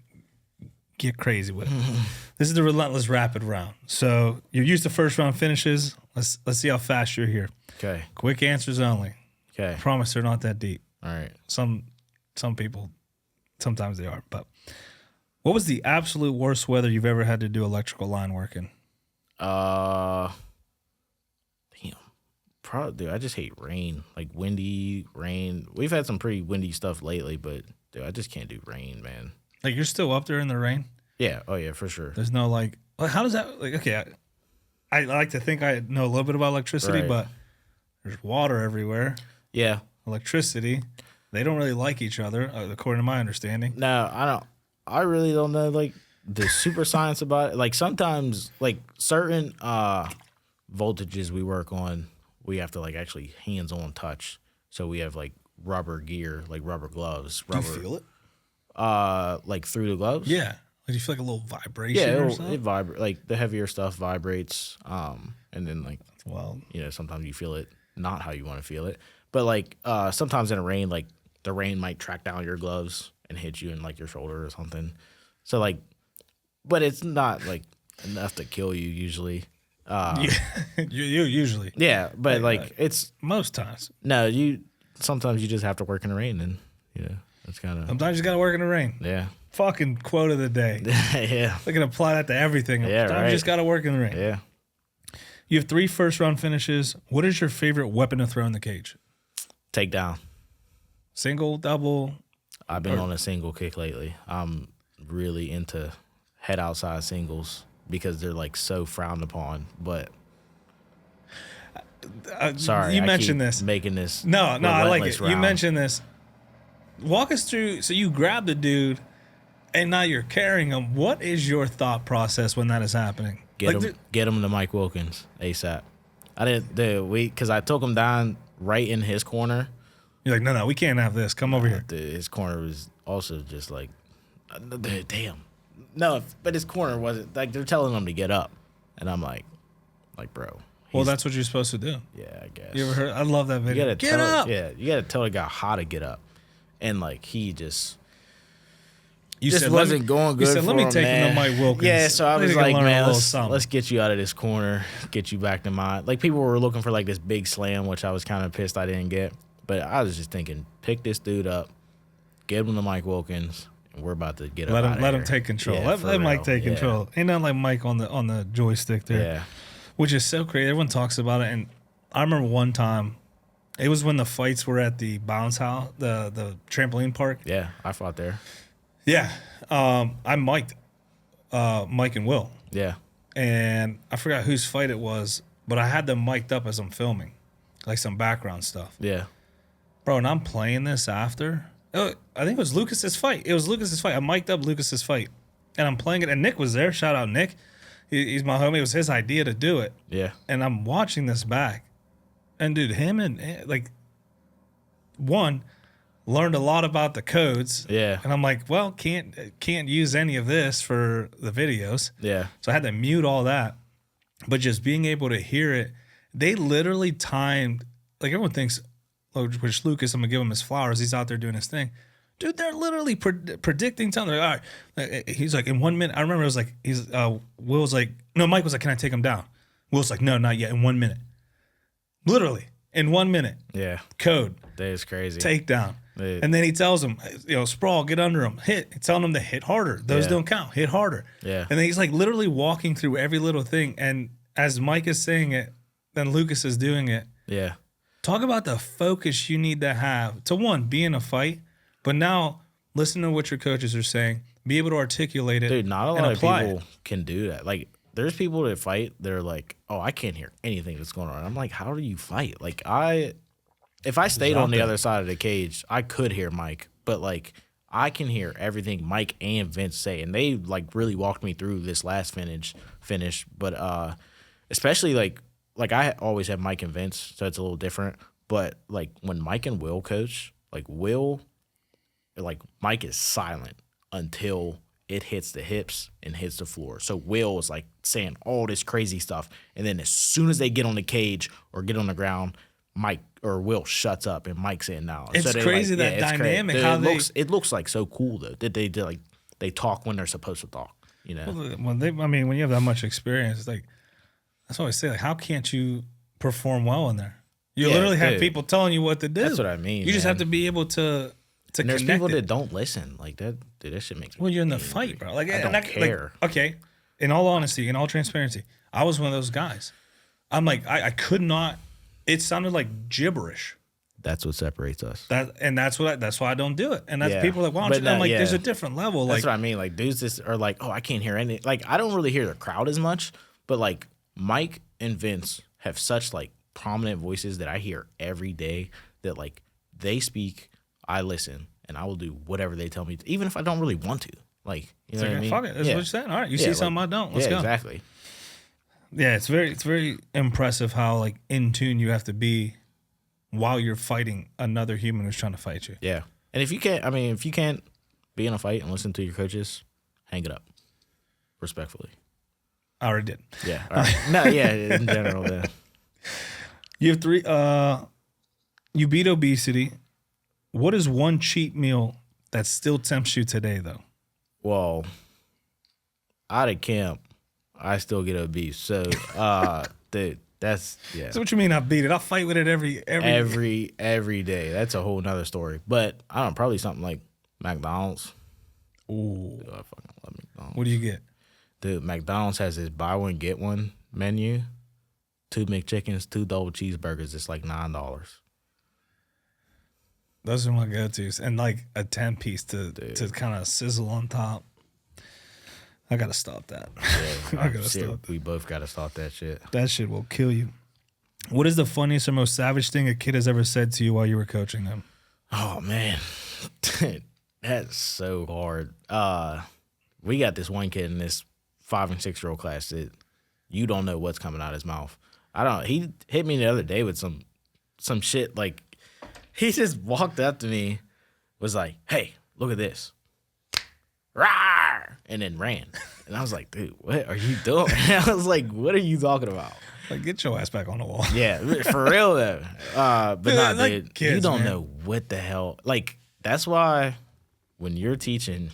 get crazy with it. This is the Relentless Rapid Round. So you're used to first round finishes. Let's see how fast you're here. Okay. Quick answers only. Okay. I promise they're not that deep. All right. Some people, sometimes they are. But what was the absolute worst weather you've ever had to do electrical line work in? Damn. Probably, dude, I just hate rain. Like windy, rain. We've had some pretty windy stuff lately, but dude, I just can't do rain, man. Like you're still up there in the rain? Yeah. Oh yeah, for sure. There's no like how does that like? Okay, I like to think I know a little bit about electricity, Right. but there's water everywhere. Yeah. Electricity, they don't really like each other, according to my understanding. No, I don't. I really don't know like the super science about it. Like sometimes, like certain voltages we work on, we have to like actually hands-on touch. So we have like rubber gear, like rubber gloves. Do you feel it? Like through the gloves. Yeah. Like you feel like a little vibration Yeah, or something? it vibrates. Like the heavier stuff vibrates. And then like, Well, you know, sometimes you feel it not how you want to feel it. But like sometimes in the rain, like the rain might track down your gloves and hit you in like your shoulder or something. So like, but it's not like enough to kill you usually. you usually. Yeah, but like it's Most times. no, sometimes you just have to work in the rain, and you know that's kind of Sometimes you got to work in the rain. yeah. Fucking quote of the day. Yeah, I can apply that to everything. Yeah, Sometimes you right. just got to work in the rain. yeah. You have 3 first-round finishes. What is your favorite weapon to throw in the cage? Take down. Single, double? I've been on a single kick lately. I'm really into head outside singles because they're like so frowned upon. But sorry, you I mentioned keep this. making this. No, I like relentless it. You round. mentioned this. Walk us through. So you grab the dude, and now you're carrying him. What is your thought process when that is happening? Get him to Mike Wilkins ASAP. I didn't because I took him down right in his corner. You're like, no, we can't have this. Come over here. His corner was also just like, damn. No, but his corner wasn't like they're telling him to get up, and I'm like, bro. Well, that's what you're supposed to do. Yeah, I guess. You ever heard? I love that You video. gotta Get tell, up. Yeah, you gotta tell a guy how to get up, and like he just. You This said, wasn't going good. You said, for let me him, take man. him to Mike Wilkins. Yeah, so I Maybe was he can like, learn a man, little something. let's get you out of this corner, get you back to mine. Like people were looking for like this big slam, which I was kind of pissed I didn't get. But I was just thinking, pick this dude up, get him to Mike Wilkins, and we're about to get up. Let him take control. Yeah, let Mike take Yeah. control. Ain't nothing like Mike on the joystick there. Yeah, Which is so crazy. Everyone talks about it, and I remember one time, it was when the fights were at the bounce house, the trampoline park. yeah, I fought there. Yeah, I mic'd Mike and Will, Yeah, and I forgot whose fight it was, but I had them mic'd up as I'm filming, like some background stuff, yeah, bro. And I'm playing this after. Oh, I think it was Lucas's fight. It was Lucas's fight. I mic'd up Lucas's fight, and I'm playing it. And Nick was there. Shout out Nick. He's my homie. It was his idea to do it. yeah, And I'm watching this back, and dude, him and like one learned a lot about the codes. yeah, And I'm like, well, can't use any of this for the videos. yeah, So I had to mute all that. But just being able to hear it, they literally timed, like everyone thinks, oh, which Lucas, I'm gonna give him his flowers. He's out there doing his thing. Dude, they're literally predicting time. They're like, all right. He's like, in 1 minute. I remember it was like, Will was like, no, Mike was like, can I take him down? Will's like, no, not yet. In 1 minute. Literally, in 1 minute. Yeah. Code. That is crazy. Takedown. Yeah. And then he tells him, sprawl, get under him, hit. He's telling him to hit harder. Those don't count. Hit harder. Yeah. And then he's like literally walking through every little thing. And as Mike is saying it, then Lucas is doing it. Yeah. Talk about the focus you need to have to, one, be in a fight, but now listen to what your coaches are saying, be able to articulate it. Dude, not a and lot of apply people it. can do that. Like, there's people that fight, they're like, oh, I can't hear anything that's going on. I'm like, how do you fight? Like, if I stayed on the other side of the cage, I could hear Mike, but like, I can hear everything Mike and Vince say, and they like really walked me through this last finish. But especially like I always have Mike and Vince, so it's a little different. But like when Mike and Will coach, like Mike is silent until it hits the hips and hits the floor. So Will is like saying all this crazy stuff, and then as soon as they get on the cage or get on the ground, Mike or Will shuts up and Mike's in now. It's so crazy that dynamic. Dude, How it looks like so cool though that they talk when they're supposed to talk. You know, when you have that much experience, it's like that's what I say. Like, how can't you perform well in there? You literally have people telling you what to do. That's what I mean. You just have to be able to and there's connect people it. that don't listen. Like that. Dude, that shit makes me. Well, you're in the angry. fight, bro. Like, I don't care. Like, okay, in all honesty, in all transparency, I was one of those guys. I'm like, I could not. It sounded like gibberish. That's what separates us. That's why I don't do it. And that's Yeah. people are like, why don't But you? I'm like, yeah. there's a different level. That's Like, what I mean. Like dudes just are like, oh, I can't hear anything. Like I don't really hear the crowd as much, but like Mike and Vince have such like prominent voices that I hear every day that like they speak, I listen, and I will do whatever they tell me, even if I don't really want to. Like, you know what I mean? fuck it. That's what you're saying. All right, you see something I don't. Let's go. Exactly. Yeah, it's very impressive how like in tune you have to be while you're fighting another human who's trying to fight you. Yeah. And if you can't be in a fight and listen to your coaches, hang it up. Respectfully. I already did. Yeah. All right. No, yeah, in general, yeah. You have 3 you beat obesity. What is one cheat meal that still tempts you today though? Well, out of camp, I still get obese. So dude, that's yeah. So what you mean I beat it? I fight with it every day. That's a whole nother story. But I don't know, probably something like McDonald's. Ooh. Dude, I fucking love McDonald's. What do you get? Dude, McDonald's has this buy one get one menu. 2 McChickens, 2 double cheeseburgers. It's like $9. Those are my go-tos. And like a 10-piece to kind of sizzle on top. I gotta stop that. Yeah, I gotta stop that. We both gotta stop that shit. That shit will kill you. What is the funniest or most savage thing a kid has ever said to you while you were coaching them? Oh man, that's so hard. We got this one kid in this 5 and 6 year old class that you don't know what's coming out of his mouth. He hit me the other day with some shit. Like he just walked up to me, was like, "Hey, look at this." Rawr! And then ran. And I was like, dude, what are you doing? I was like, what are you talking about? Like, get your ass back on the wall. Yeah, for real though. But not, like dude. kids, You don't man. know what the hell. Like, that's why when you're teaching,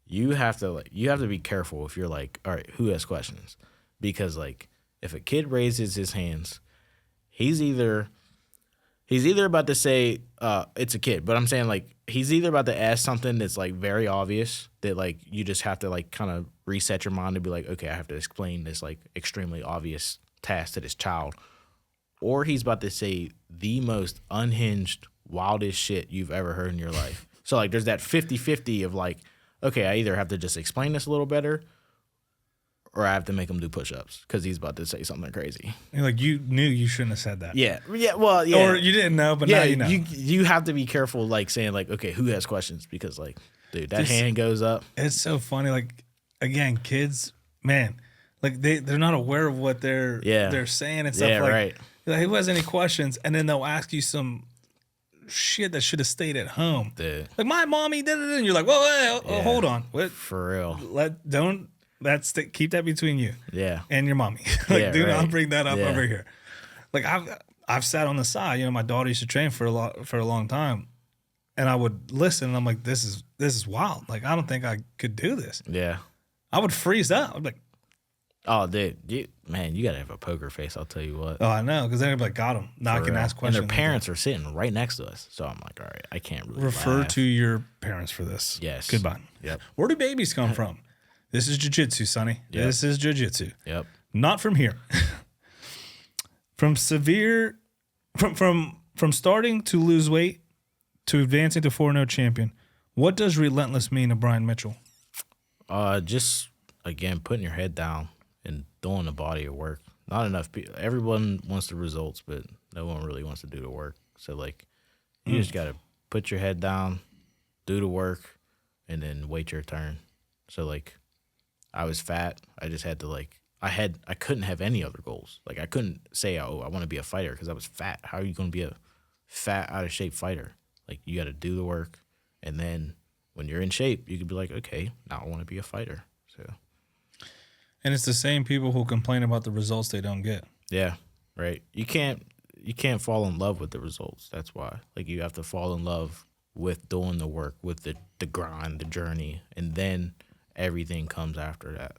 you have to be careful if you're like, all right, who has questions? Because like, if a kid raises his hands, he's either about to say it's a kid, but I'm saying like he's either about to ask something that's like very obvious that like you just have to like kind of reset your mind to be like, okay, I have to explain this like extremely obvious task to this child, or he's about to say the most unhinged, wildest shit you've ever heard in your life. So like there's that 50-50 of like, okay, I either have to just explain this a little better or I have to make him do push-ups because he's about to say something crazy. You're like, you knew you shouldn't have said that. Yeah, well, yeah. Or you didn't know, but now you know. You have to be careful, like saying, like, okay, who has questions? Because, like, dude, that hand goes up. It's so funny. Like, again, kids, man, like they're not aware of what they're saying and stuff. Yeah, like, right. Like, who has any questions? And then they'll ask you some shit that should have stayed at home. Dude. Like, my mommy did it, and you're like, whoa, hold on. What? For real. Keep that between you. Yeah. And your mommy. Like, Yeah, do not right. bring that up Yeah. over here. Like, I've sat on the side. You know, my daughter used to train for a long time, and I would listen, and I'm like, this is wild. Like, I don't think I could do this. Yeah. I would freeze up. I'd be like, Oh, dude, you gotta have a poker face. I'll tell you what. oh, I know, because then I'd be like, got him. Now I For can real. ask questions. And their parents are sitting right next to us, so I'm like, all right, I can't really Refer laugh. to your parents for this. Yes. Goodbye. Yep. Where do babies come from? This is jiu-jitsu, Sonny. Yep. This is jiu-jitsu. Yep. Not from here. From starting to lose weight to advancing to 4-0 champion, what does relentless mean to Bryan Mitchell? Just again putting your head down and doing the body of work. Not enough people. Everyone wants the results, but no one really wants to do the work. So like, you just gotta put your head down, do the work, and then wait your turn. So like, I was fat. I just had to like, I couldn't have any other goals. Like I couldn't say, oh, I want to be a fighter because I was fat. How are you going to be a fat, out of shape fighter? Like you got to do the work, and then when you're in shape, you could be like, okay, now I want to be a fighter. So. And it's the same people who complain about the results they don't get. Yeah, right. You can't fall in love with the results. That's why. Like you have to fall in love with doing the work, with the grind, the journey, and then everything comes after that.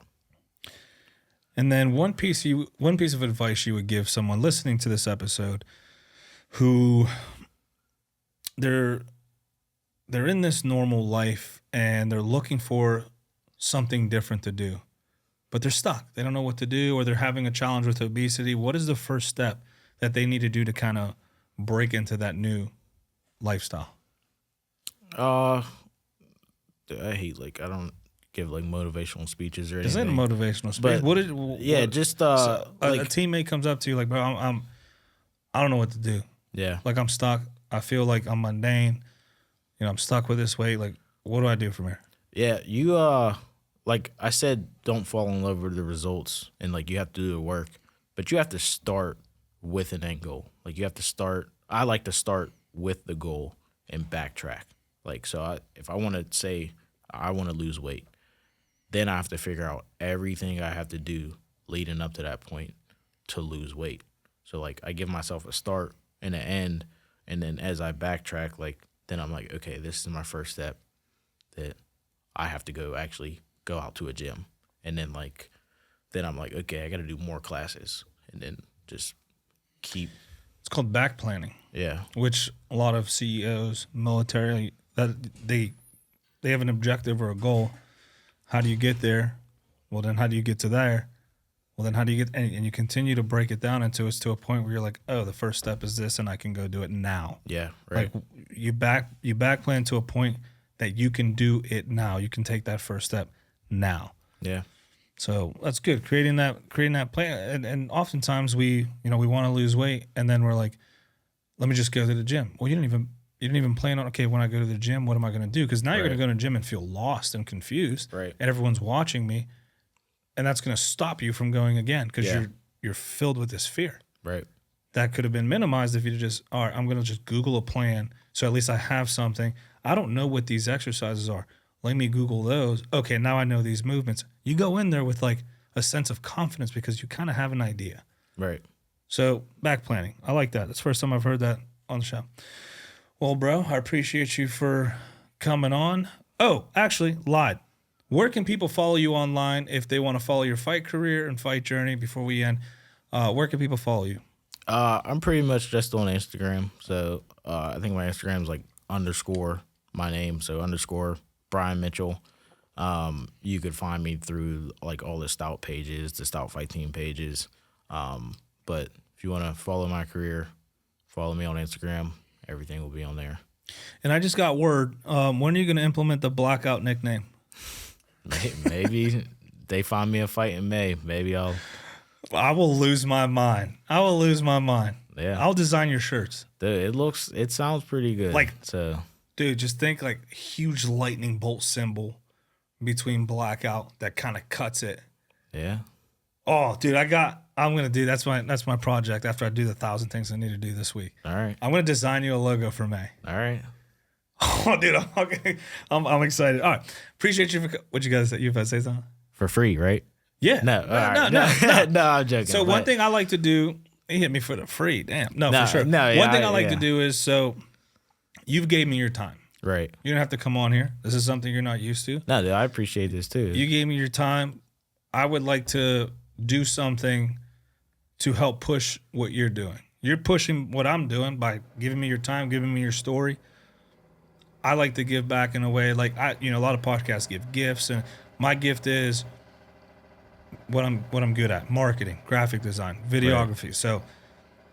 And then one piece of advice you would give someone listening to this episode who they're in this normal life and they're looking for something different to do, but they're stuck. They don't know what to do, or they're having a challenge with obesity. What is the first step that they need to do to kind of break into that new lifestyle? I hate I don't give motivational speeches or anything. Is that a motivational speech? But, a teammate comes up to you like, bro, I don't know what to do. Yeah. Like I'm stuck. I feel like I'm mundane. I'm stuck with this weight. Like, what do I do from here? Yeah, you like I said, don't fall in love with the results, and you have to do the work, but you have to start with an end goal. Like you have to start. I like to start with the goal and backtrack. If I want to say I want to lose weight, then I have to figure out everything I have to do leading up to that point to lose weight. So I give myself a start and an end, and then as I backtrack, then I'm like, okay, this is my first step that I have to go out to a gym. And then then I'm like, okay, I got to do more classes, and then just keep. It's called back planning. Yeah. Which a lot of CEOs, military, that they have an objective or a goal. How do you get there? Well, then how do you get to there? Well, then how do you get, and you continue to break it down until it's to a point where you're like, oh, the first step is this, and I can go do it now. Yeah, right. You back plan to a point that you can do it now. You can take that first step now. Yeah. So that's good. Creating that plan. And oftentimes we want to lose weight, and then we're like, let me just go to the gym. Well, you didn't even plan on, okay, when I go to the gym, what am I going to do? Because now you're going to go to the gym and feel lost and confused, right? And everyone's watching me, and that's going to stop you from going again because you're filled with this fear. Right. That could have been minimized if you just, all right, I'm going to just Google a plan, so at least I have something. I don't know what these exercises are. Let me Google those. Okay, now I know these movements. You go in there with a sense of confidence because you kind of have an idea. Right. So back planning. I like that. That's the first time I've heard that on the show. Well, bro, I appreciate you for coming on. Oh, actually, lied. Where can people follow you online if they want to follow your fight career and fight journey before we end? Where can people follow you? I'm pretty much just on Instagram. So I think my Instagram is _ my name. So _ Bryan Mitchell. You could find me through all the Stout pages, the Stout Fight Team pages. But if you want to follow my career, follow me on Instagram. Everything will be on there. And I just got word. When are you going to implement the Blackout nickname? Maybe they find me a fight in May. Maybe I will lose my mind. Yeah. I'll design your shirts. Dude, it sounds pretty good. Dude, just think huge lightning bolt symbol between Blackout that kind of cuts it. Yeah. Oh, dude, I'm going to do, that's my project after I do the 1,000 things I need to do this week. All right. I'm going to design you a logo for May. All right. Oh, dude, I'm excited. All right. Appreciate you for, what you got to say? You about to say something? For free, right? Yeah. No, no, I'm joking. So one thing I like to do, he hit me for the free. Damn. No, for sure. No, one thing I like to do is, so you've gave me your time. Right. You don't have to come on here. This is something you're not used to. No, dude, I appreciate this too. You gave me your time. I would like to do something to help push what you're doing. You're pushing what I'm doing by giving me your time, giving me your story. I like to give back in a way like a lot of podcasts give gifts, and my gift is what I'm good at: marketing, graphic design, videography. Right. So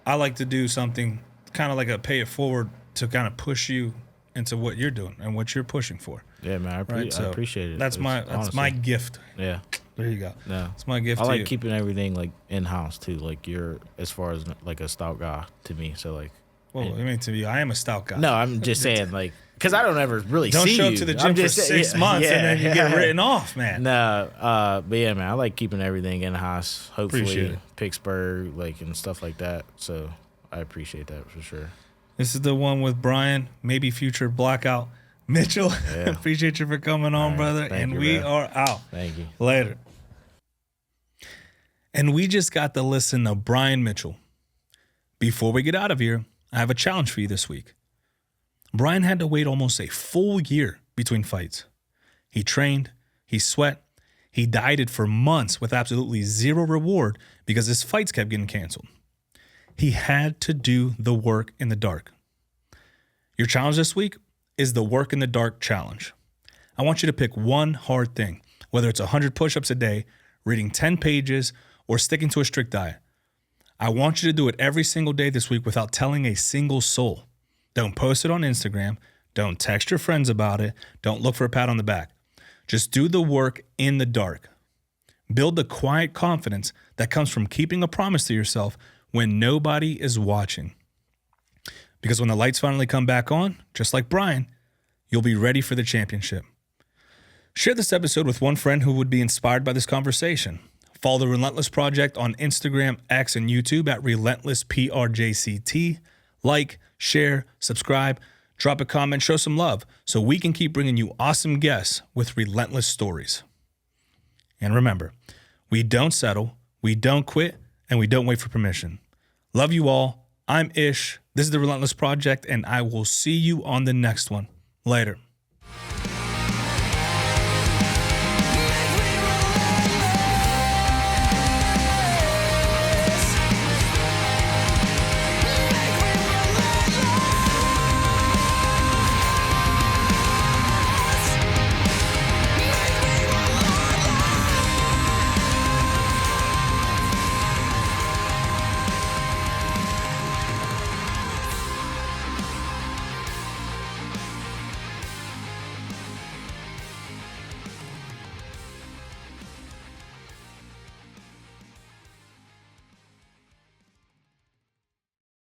I like to do something kind of like a pay it forward to kind of push you into what you're doing and what you're pushing for. Yeah, man, I appreciate it. That's my gift. Yeah. There you go. Yeah. It's my gift I to like you. keeping everything like in-house too. Like you're, as far as like a stout guy to me. So like. Well, I mean, to you, I am a stout guy. No, I'm just saying like, because I don't ever really don't see show you. up to the gym for 6 months and then you get written off, man. No, but yeah, man, I like keeping everything in-house. Hopefully Pittsburgh, like, and stuff like that. So I appreciate that for sure. This is the one with Bryan, maybe future Blackout Mitchell. Yeah. Appreciate you for coming on, brother. And we are out. Thank you. Later. And we just got to listen to Bryan Mitchell. Before we get out of here, I have a challenge for you this week. Bryan had to wait almost a full year between fights. He trained, he sweat, he dieted for months with absolutely zero reward because his fights kept getting canceled. He had to do the work in the dark. Your challenge this week is the Work in the Dark Challenge. I want you to pick one hard thing, whether it's 100 push-ups a day, reading 10 pages, or sticking to a strict diet. I want you to do it every single day this week without telling a single soul. Don't post it on Instagram. Don't text your friends about it. Don't look for a pat on the back. Just do the work in the dark. Build the quiet confidence that comes from keeping a promise to yourself when nobody is watching. Because when the lights finally come back on, just like Bryan, you'll be ready for the championship. Share this episode with one friend who would be inspired by this conversation. Follow the Relentless Project on Instagram, X, and YouTube at Relentless PRJCT. Like, share, subscribe, drop a comment, show some love so we can keep bringing you awesome guests with relentless stories. And remember, we don't settle, we don't quit, and we don't wait for permission. Love you all. I'm Ish. This is the Relentless Project, and I will see you on the next one. Later.